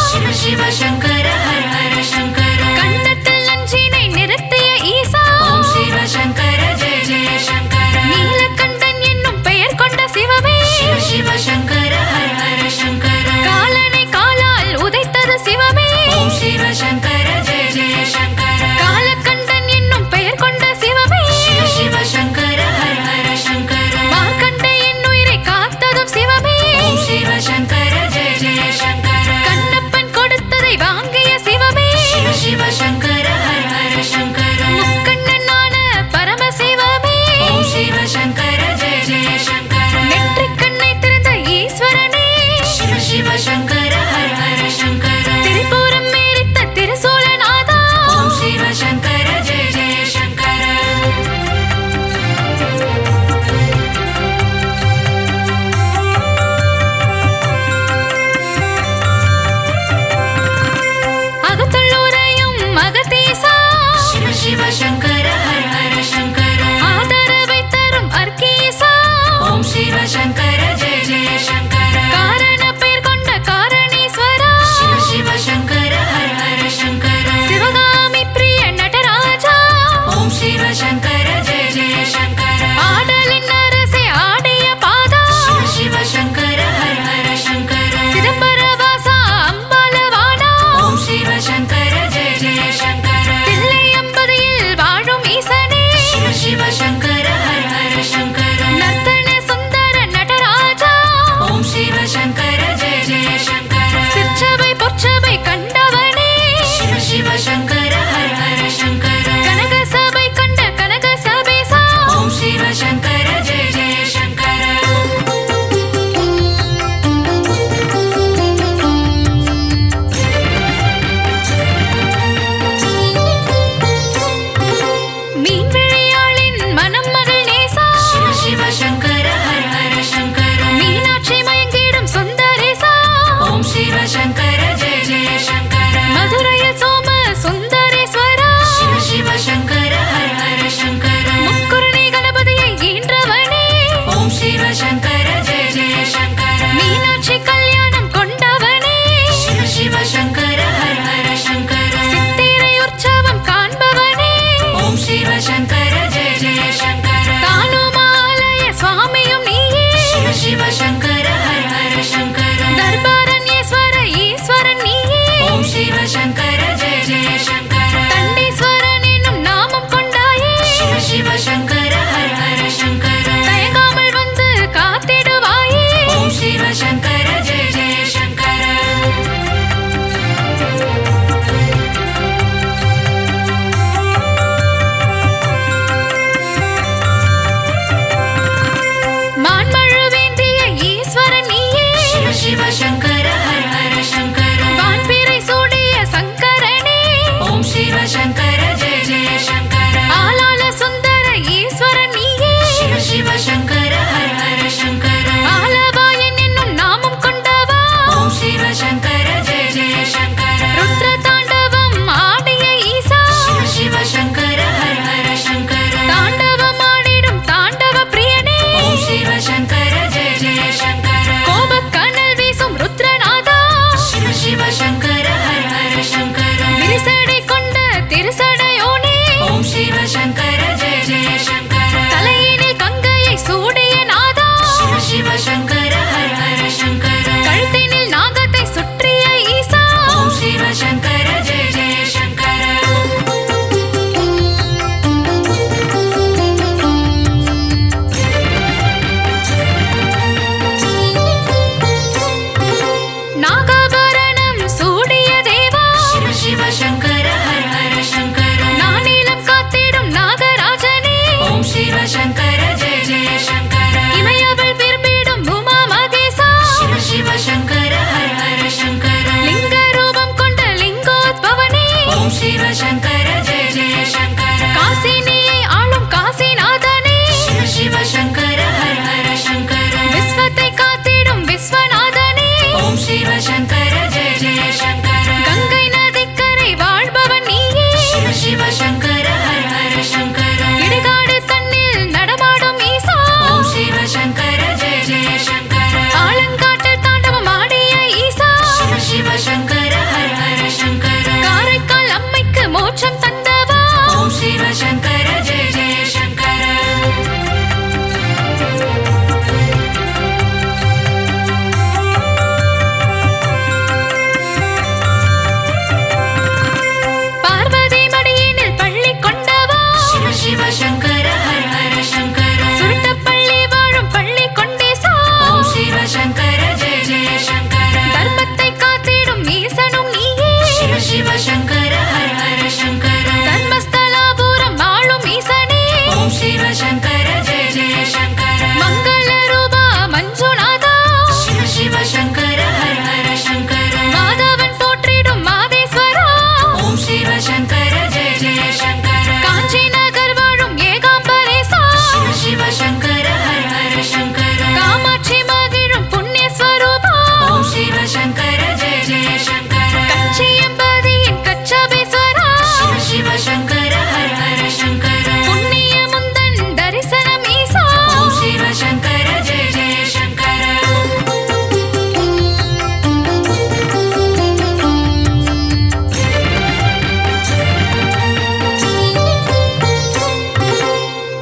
शिव शिव शङ्कर हर हर शङ्कर கண்டத்தில் நஞ்சினை நிறுத்திய ஈசா ॐ शिव शङ्कर जय जय शङ्कर நீலகண்டன் என்னும் பெயர் கொண்ட சிவமே शिव शिव शङ्कर हर हर शङ्कर காலனை காலால் உதைத்தது சிவமே ॐ शिव शङ्कर जय जय शङ्कर காலகண்டன் என்னும் பெயர் கொண்ட சிவமே शिव शिव शङ्कर हर हर शङ्कर மார்க்கண்ட என் உயிரை காத்ததும் சிவமே ॐ शिव शङ्कर जय जय शङ्कर கண்ணப்பன் கொடுத்ததை வாங்கிய சிவமே शिव शिव शङ्कर हर हर शङ्कर முக்கண்ணனான பரமசிவமே ॐ शिव शङ्कर जय जय शङ्कर நெற்றிக் கண்ணை திறந்த ஈஸ்வரனே शिव शिव शङ्कर हर हर शङ्कर திரிபுரம் மேரித்த திருசூலநாதா ॐ शिव शङ्कर जय जय शङ्कर அகத்துள்ளூரையும் அகத்தீசா शिव शिव शङ्कर हर हर शङ्कर ஆதரவை தரும் அர்க்கீசா ॐ शिव शङ्कर जय जय शङ्कर காரண பெயர் கொண்ட காரணீஸ்வரா शिव शिव शङ्कर हर हर शङ्कर சிவகாமி பிரிய நடராஜா ॐ शिव शङ्कर जय जय शङ्कर ஆடலின் அரசே ஆடிய பாதா शिव शिव शङ्कर हर हर शङ्कर சிதம்பரவாசா அம்பாலவானா ॐ शिव शङ्कर जय जय शङ्कर தில்லை அம்பதியில் வாழும் ஈசனே शिव शिव शङ्कर हर हर शङ्कर நர்த்தன சுந்தர நடராஜா ॐ शिव शङ्कर जय जय शङ्कर சிற்சபை பொற்சபை கண்டவனே शिव शिव शङ्कर हर हर शङ्कर கனக சபை கண்ட கனக சபேசா ॐ शिव शङ्कर जय जय शङ्कर மீன்விழியாளின் மனம் மகள் நேசா शिव शिव शङ्कर हर हर शङ्कर மீனாட்சி மயங்கிடும் சுந்தரேசா ॐ शिव शङ्कर जय जय शङ्कर மதுரையில் சோம சுந்தரேஸ்வரா शिव शिव शङ्कर हर हर शङ्कर முக்குருணி கணபதியை ஈன்றவனே ॐ शिव शङ्कर जय जय शङ्कर மீனாட்சி கல்யாணம் கொண்டவனே शिव शिव शङ्कर हर हर शङ्कर சித்திரை உற்சவம் காண்பவனே ॐ शिव शङ्कर जय जय शङ्कर தானுமாலய சுவாமியும் நீயே शिव शिव शङ्कर हर हर शङ्कर தர்பாரண்யேஸ்வர ஈஸ்வரன் நீயே ॐ शिव शङ्कर जय जय शङ्कर தண்டீஸ்வரன் என்னும் நாமம் கொண்டாயே शिव शिव शङ्कर हर हर शङ्कर தயங்காமல் வந்து காத்தி சிவசங்கர ஜெய ஜெய சங்கர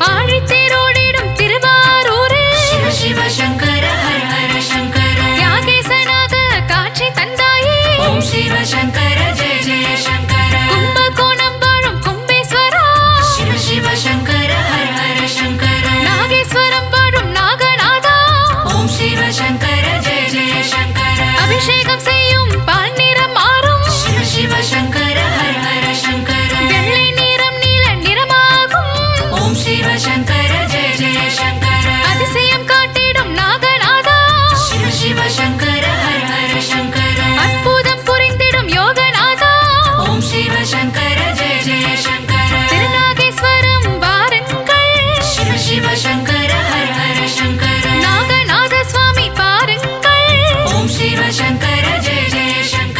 ஆழித்தேரோடிடும் திருவாரூரில் சிவ சிவ சங்கர ஹர ஹர சங்கர யாகேசனாக காட்சி தந்தாயே ஓம் சிவ சங்கர ஜெய ஜெய சங்கர கும்பகோணம் வாழும் கும்பேஸ்வரா சிவ சிவ சங்கர ஹர ஹர சங்கர நாகேஸ்வரம் வாழும் நாகநாதா ஓம் சிவ சங்கர ஜெய ஜெய சங்கர அபிஷேகம் செய்யும் பால் நிறம் மாறும் சிவ சிவ சங்கர ஹர ஹர சங்கர வெள்ளை நிறம் நீல நிறமாகும் ஓம் சிவ சங்கர ஜெய ஜெய சங்கர அதிசயம் காட்டிடும் நாகநாதா சிவ சிவ சங்கர ஹர ஹர சங்கர அற்புதம் புரிந்திடும் யோகநாதா ஓம் சிவ சங்கர ஜெய ஜெய சங்கர திருநாகேஸ்வரம் வாருங்கள் சிவ சிவ சங்கர ஹர ஹர சங்கர நாகநாத சுவாமி பாருங்கள் ஓம் சிவ சங்கர ஜெய ஜெய சங்கர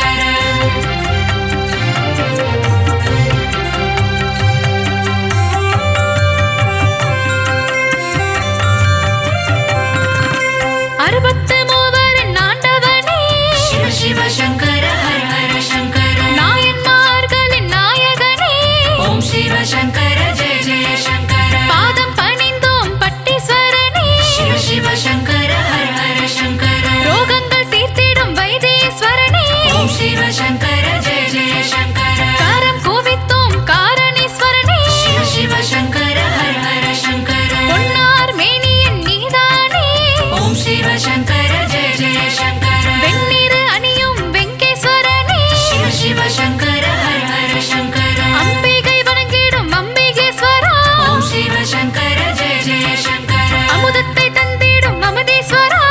அறுபத்து மூவரின் ஆண்டவனே சிவ சிவ சங்கர ஹர ஹர சங்கர நாயன்மார்களின் நாயகனே ஓம் சிவ சங்கர ஜெய ஜெய சங்கர பாதம் பணிந்தோம் பட்டீஸ்வரனே சிவ சிவ சங்கர ஹர ஹர சங்கர ரோகங்கள் தீர்த்திடும் வைத்தீஸ்வரனே ஓம் சிவ சங்கர ஜெய ஜெய சங்கர காரம் கோவித்தோம் காரணீஸ்வரனே சிவ சிவ சங்கர ஹர ஹர சங்கர பொன்னார் மேனியன் நீதானே ஓம் சிவ சங்கர ஜெய ஜெய சங்கர வெண்ணிறு அணியும் வெங்கேஸ்வரனே சிவ சிவ சங்கர ஹர ஹர சங்கர அம்பிகை வணங்கிடும் அம்பிகேஸ்வரா ஓம் சிவ சங்கர ஜெய ஜெய சங்கர அமுதத்தை தந்திடும் அமுதீஸ்வரா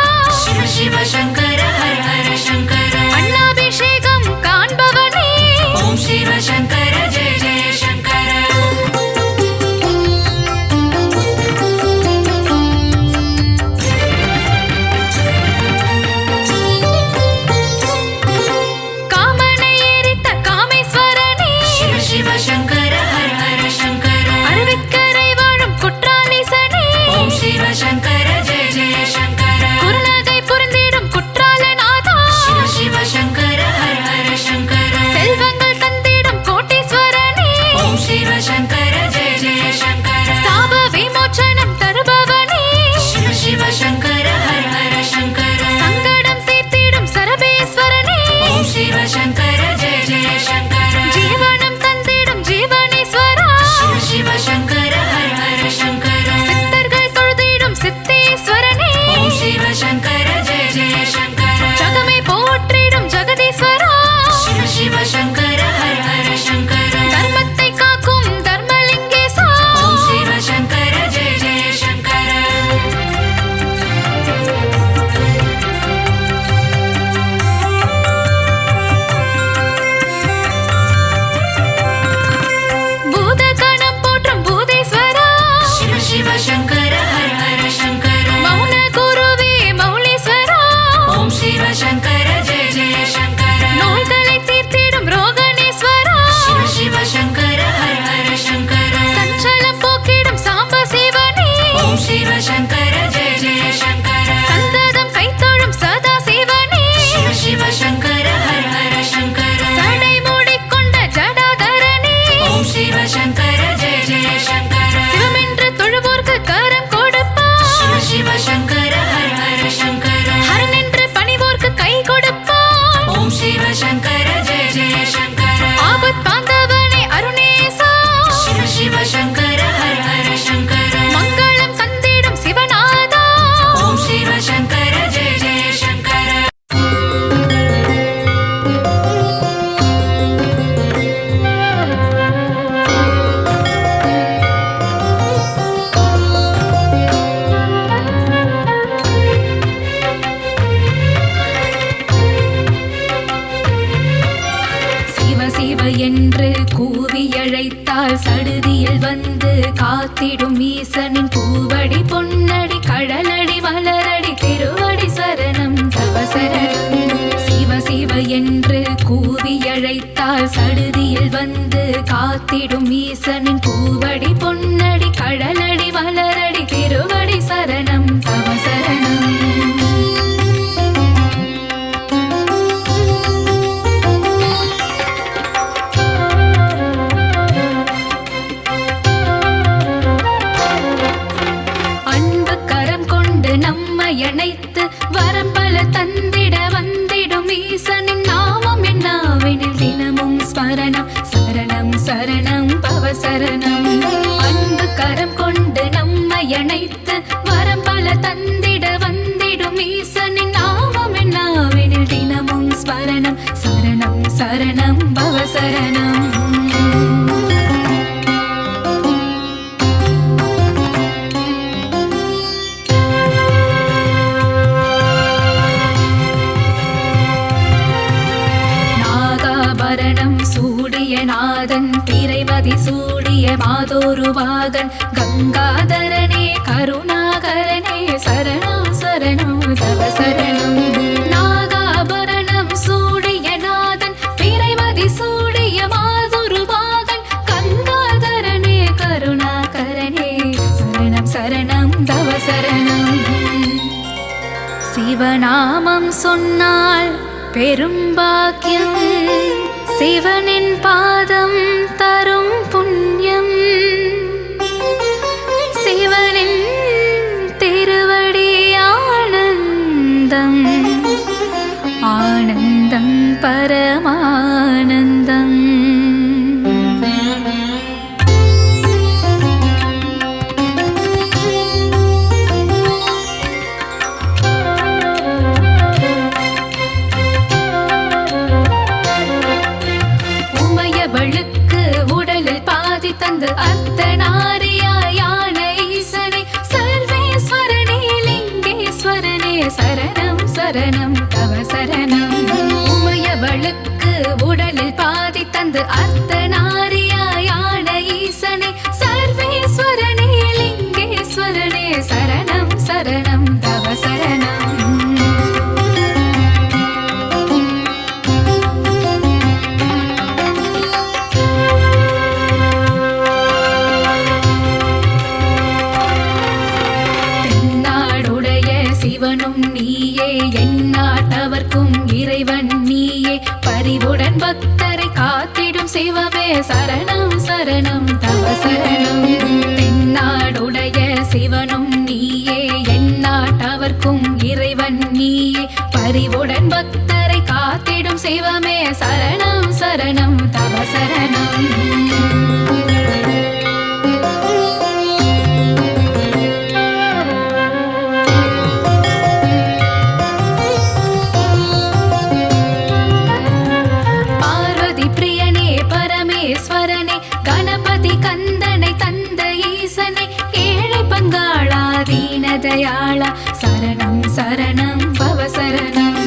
சிவ சிவ சங்கர ஹர ஹர சங்கர அண்ணாபிஷேகம் காண்பவனே ஓம் சிவ சங்கர ஜெய ஜெய சங்கர காமனை எரித்த காமேஸ்வரனே சிவ சிவ சங்கர ஹர ஹர சங்கர அருவிக்கரை வாழும் குற்றாலீசனே ஓம் சிவ சங்கர ஜெய ஜெய சங்கர குருநகை புரிந்திடும் குற்றாலநாதா சிவ சிவ சங்கர ஹர ஹர சங்கர செல்வங்கள் தந்திடும் கோட்டீஸ்வரனே ஓம் சிவ சங்கர ஜெய ஜெய சங்கர சாப விமோச்சனம் தருபவனே சிவ சிவ சங்கர ஹர ஹர சங்கர சங்கடம் தீர்த்திடும் சரபேஸ்வரனே ஓம் சிவ சங்கர ஜெய ஜெய சங்கர ஜீவனம் தந்திடும் ஜீவனேஸ்வரா சிவ சிவ சங்கர ஹர ஹர சங்கர சித்தர்கள் தொழுதிடும் சித்தேஸ்வரனே ஓம் சிவ சங்கர ஜெய ஜெய சங்கர ஜகமே போற்றிடும் ஜெகதீஸ்வரா சிவ சிவ சங்கர ஹர ஹர சங்கர தர்மத்தை காக்கும் தர்மலிங்கேசா ஓம் சிவ சங்கர ஜெய ஜெய சங்கர பூதகணம் போற்றும் பூதேஸ்வரா சிவ சிவ சங்கர ஹர ஹர சங்கர மௌன குருவே மௌலீஸ்வரா ஓம் சிவ சங்கர ஜெய ஜெய சங்கர நோய்களை தீர்த்திடும் ரோகணேஸ்வரா சிவ சிவ சங்கர ஹர ஹர சங்கர சஞ்சலம் போக்கிடும் சாம்ப சிவனே ஓம் சிவ சங்கர ஜெய ஜெய சங்கர சந்ததம் கைத்தொழும் சதா சிவனே சிவ சிவ சங்கர ஹர ஹர சங்கர சடை மூடிக்கொண்ட ஜடாதரனே ஓம் சிவ சங்கர ஜெய ஜெய சங்கர சிவமென்று தொழுவோர்க்கு கரம் கொடுப்பான் சிவ சிவ சங்கர ஹர ஹர சங்கர ஹரன் என்று பணிவோர்க்கு கை கொடுப்பான் ஓம் சிவ சங்கர ஜெய ஜெய சங்கர ஆபத் பாந்தவனே அருணேசா சிவ சிவ சங்கர ஹர ஹர சங்கர மங்களம் தந்திடும் சிவநாதா ஓம் சிவ சங்கர ஜெய ஜெய சங்கர சிவ சிவ என்று கூவி அழைத்தால் சடுதியில் வந்து காத்திடும் ஈசனின் பூவடி பொன்னடி கடலடி மலரடி திருவடி சரணம் தவ சரணம் சிவ சிவ என்று கூவி அழைத்தால் சடுதியில் வந்து காத்திடும் ஈசனின் பூவடி பொன்னடி கடலடி மலரடி திருவடி சரணம் தவ கொண்டு நம்மை அணைத்து வரம்பல தந்திட வந்திடும் ஈசனின் நாமம் என்னாவெனில் தினமும் ஸ்மரணம் சரணம் சரணம் பவசரணம். அன்பு கரம் கொண்டு நம்மை அணைத்து வரம்பல தந்திட வந்திடும் ஈசனின் நாமம் என்னாவெனில் தினமும் ஸ்மரணம் சரணம் சரணம் பவசரணம். நாதன் திரைமதி சூடிய மாதோருவாகன் கங்காதரனே கருணாகரனே சரணம் சரணம் தவ சரணம். நாகாபரணம் சூடிய நாதன் திரைமதி சூடிய மாதோருவாகன் கங்காதரனே கருணாகரனே சரணம் சரணம் தவ சரணம். சிவநாமம் சொன்னால் பெரும் பாக்கியம் சிவனின் பாதம் தரும் புண்ணியம். சிவனின் திருவடி ஆனந்தம் ஆனந்தம் பரமானந்தம். தந்து அர்த்தநாரியான ஈசனே சர்வேஸ்வரனே லிங்கேஸ்வரனே சரணம் சரணம் தவ சரணம். உமையவளுக்கு உடலில் பாதி தந்து அர்த்தநாரியான ஈசனே சர்வேஸ்வரனே லிங்கேஸ்வரனே சரணம் சரணம் தவ சரணம். சிவனும் நீயே எந்நாட்டவர்க்கும் இறைவன் நீயே பரிவுடன் பக்தரை காத்திடும் சிவமே சரணம் சரணம் தவ சரணம். தென்னாடுடைய சிவனும் நீயே எந்நாட்டவர்க்கும் இறைவன் நீயே பரிவுடன் பக்தரை காத்திடும் சிவமே சரணம் சரணம் தவ சரணம். கணபதி கந்தனை தந்த ஈசனை ஏழை பங்காளா தீனதயாளா சரணம் சரணம் பவ சரணம்.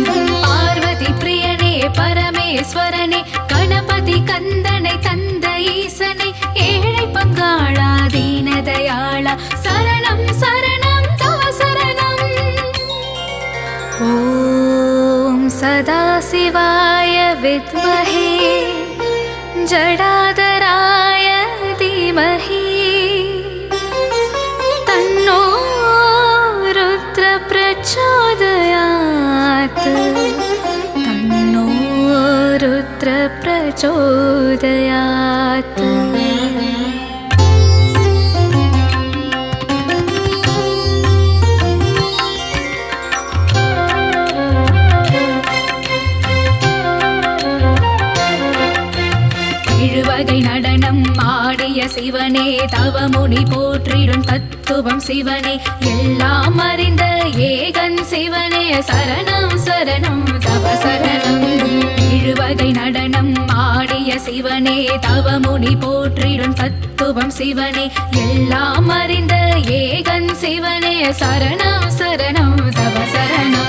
பார்வதி பிரியனே பரமேஸ்வரனே கணபதி கந்தனை தந்த ஈசனை ஏழை பங்காளா தீனதயாளா சரணம் சரணம் தவ சரணம். ஓம் சதாசிவாய வித்மஹே ஜடாதராய தீமஹி தன்னோ ருத்ர பிரச்சோதயாத் தன்னோ ருத்ர பிரச்சோதயாத். எழுவகை நடனம் ஆடிய சிவனே தவமுனி போற்றிடும் தத்துவம் சிவனே எல்லாம் அறிந்த ஏகன் சிவனே சரணம் சரணம் தவ சரணம். எழுவகை நடனம் ஆடிய சிவனே தவமுனி போற்றிடும் தத்துவம் சிவனே எல்லாம் அறிந்த ஏகன் சிவனே சரணம் சரணம் தவ சரணம்.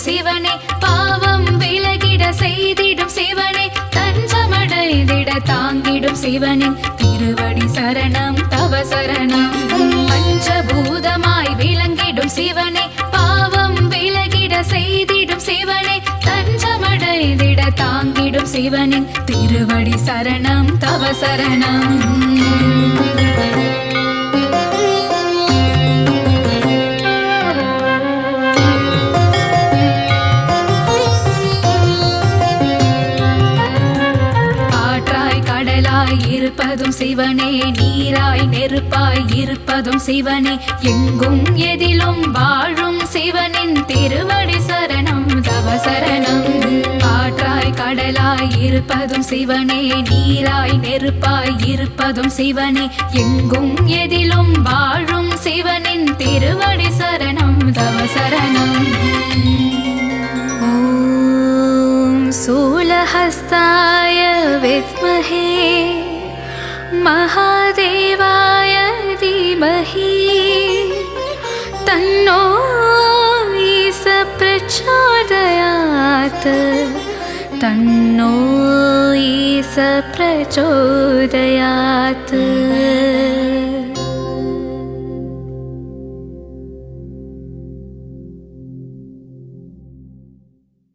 சிவனே பாவம் விலகிட செய்திடும் சிவனே தஞ்சமடைந்திட தாங்கிடும் சிவனின் திருவடி சரணம் தவ சரணம். பஞ்சபூதமாய் விளங்கிடும் சிவனே பாவம் விலகிட செய்திடும் சிவனே தஞ்சமடைந்திட தாங்கிடும் சிவனின் திருவடி சரணம் தவ சரணம். இருப்பதும் சிவனே நீராய் நெருப்பாய் இருப்பதும் சிவனே எங்கும் எதிலும் வாழும் சிவனின் திருவடி சரணம் தவ சரணம் காற்றாய் கடலாய் இருப்பதும் சிவனே நீராய் நெருப்பாய் இருப்பதும் சிவனே எங்கும் எதிலும் வாழும் சிவனின் திருவடி சரணம் தவ சரணம் ஓம் சூலஹஸ்தாய வித்மஹே महादेवाय धीमहि तन्नो ईश प्रचोदयात् तन्नो ईश प्रचोदयात्